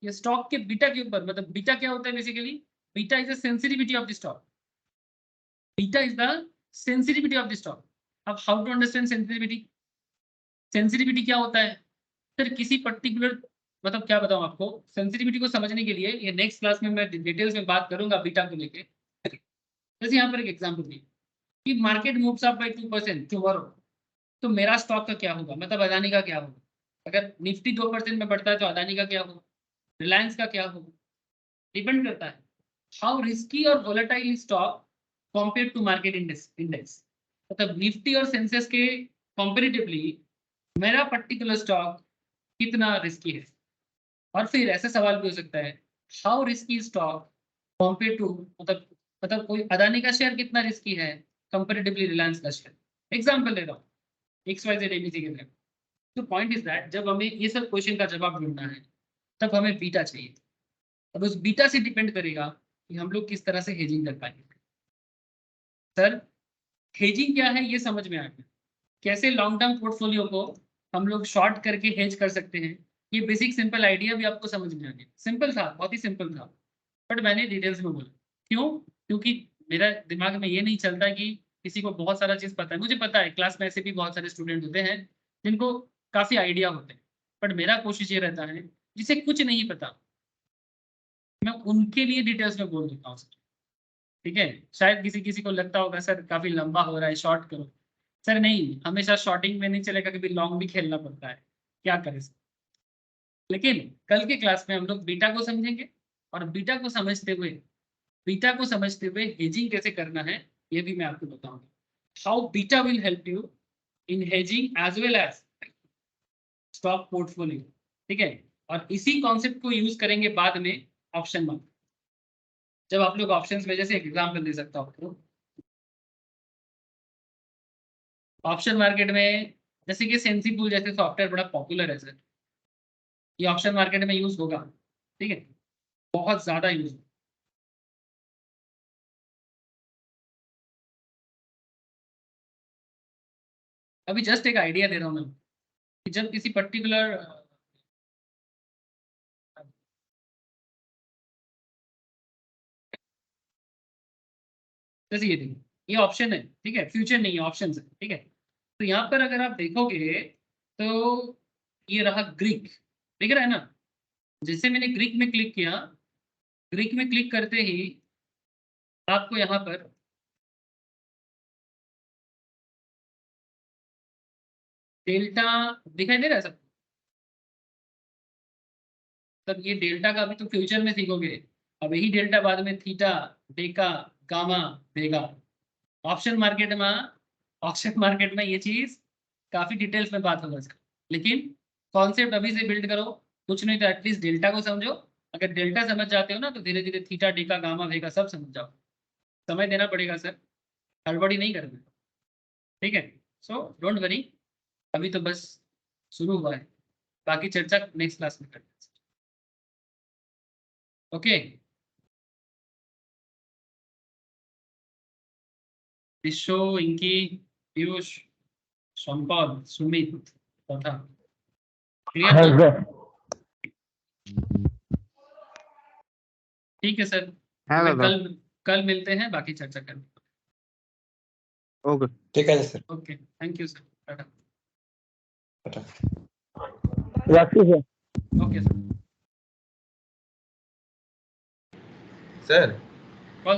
ये स्टॉक के बीटा के ऊपर, मतलब बीटा क्या होता है basically? Beta is the sensitivity of the stock, beta is the sensitivity of the stock. अब how to understand sensitivity? Sensitivity क्या होता है सर? किसी पर्टिकुलर, मतलब क्या बताऊं आपको, सेंसिटिविटी को समझने के लिए ये नेक्स्ट क्लास में मैं डिटेल्स में बात करूंगा बीटा को लेके। जैसे यहाँ पर एक एग्जाम्पल दी कि market moves up by 2% tomorrow, तो मेरा स्टॉक का क्या होगा, मतलब अदानी का क्या होगा? अगर निफ्टी 2% में बढ़ता है तो अदानी का क्या होगा, रिलायंस का क्या होगा? डिपेंड करता है हाउ रिस्की और volatile stock compare to market index. मतलब निफ्टी और सेंसेक्स के कंपैरेटिवली मेरा पर्टिकुलर स्टॉक कितना रिस्की है। और फिर ऐसा सवाल भी हो सकता है how risky stock compare to, मतलब कोई अदानी का शेयर कितना रिस्की है कंपैरेटिवली रिलायंस का शेयर। एग्जांपल दे रहा हूँ XYZ ABC के लिए। तो पॉइंट इज दैट जब हमें ये सब क्वेश्चन का जवाब ढूंढना है तब हमें बीटा चाहिए। अब उस बीटा से डिपेंड करेगा कि हम लोग किस तरह से हेजिंग कर पाएंगे। सर हेजिंग क्या है ये समझ में आ गया, कैसे लॉन्ग टर्म पोर्टफोलियो को हम लोग शॉर्ट करके हेज कर सकते हैं, ये बेसिक सिंपल आइडिया भी आपको समझ में आ गया। सिंपल था, बहुत ही सिंपल था, बट मैंने डिटेल्स में बोला क्यों? क्योंकि मेरा दिमाग में ये नहीं चलता कि किसी को बहुत सारा चीज पता है। मुझे पता है क्लास में ऐसे भी बहुत सारे स्टूडेंट होते हैं जिनको काफी आइडिया होते हैं, बट मेरा कोशिश ये रहता है जिसे कुछ नहीं पता मैं उनके लिए डिटेल्स में बोल देता हूँ, ठीक है? शायद किसी किसी को लगता होगा सर काफी लंबा हो रहा है शॉर्ट करो। सर नहीं, हमेशा शॉर्टिंग में नहीं चलेगा, कभी लॉन्ग भी खेलना पड़ता है, क्या करें सर? लेकिन कल के क्लास में हम लोग बीटा को समझेंगे और बीटा को समझते हुए हेजिंग कैसे करना है ये भी मैं आपको बताऊंगा। How beta will help you in hedging as well as stock portfolio, ठीक है। और इसी कॉन्सेप्ट को यूज करेंगे बाद में ऑप्शन में, जब आप लोग ऑप्शंस में, जैसे एग्जांपल दे सकता हूँ आपको, ऑप्शन मार्केट में जैसे कि सेंसिबल जैसे सॉफ्टवेयर बड़ा पॉपुलर है सर, ये ऑप्शन मार्केट में यूज होगा, ठीक है, बहुत ज्यादा यूज। अभी जस्ट एक आइडिया दे रहा हूँ मैं कि जब किसी पर्टिकुलर जैसे ये देखिए, ये ऑप्शन है, ठीक है, फ्यूचर नहीं है, ऑप्शन है, ठीक है। तो यहाँ पर अगर आप देखोगे तो ये रहा ग्रीक, दिख रहा है ना। जैसे मैंने ग्रीक में क्लिक किया, ग्रीक में क्लिक करते ही आपको यहाँ पर डेल्टा दिखाई दे रहा है सब। तब ये डेल्टा का भी तो फ्यूचर में सीखोगे, अब यही डेल्टा बाद में थीटा, डेका, गामा देगा ऑप्शन मार्केट में। ऑप्शन मार्केट में ये चीज काफी डिटेल्स में बात होगा सर, लेकिन कॉन्सेप्ट अभी से बिल्ड करो, कुछ नहीं तो एटलीस्ट डेल्टा को समझो। अगर डेल्टा समझ जाते हो ना तो धीरे धीरे थीटा, डेका, गामा, वेगा सब समझ जाओ। समय देना पड़ेगा सर, हड़बड़ी नहीं करना, ठीक है। सो डोंट वरी, अभी तो बस शुरू हुआ है, बाकी चर्चा नेक्स्ट क्लास में करते हैं। ओके, विशो, इंकी, पीयूष, संपद, सुमित तथा क्लियर हाँ ना? सर। ठीक है सर, हाँ फिर दादा। कल मिलते हैं, बाकी चर्चा करें। ओके। ठीक है sir. Okay, thank you sir, Tata. रखिए सर। Okay sir. सर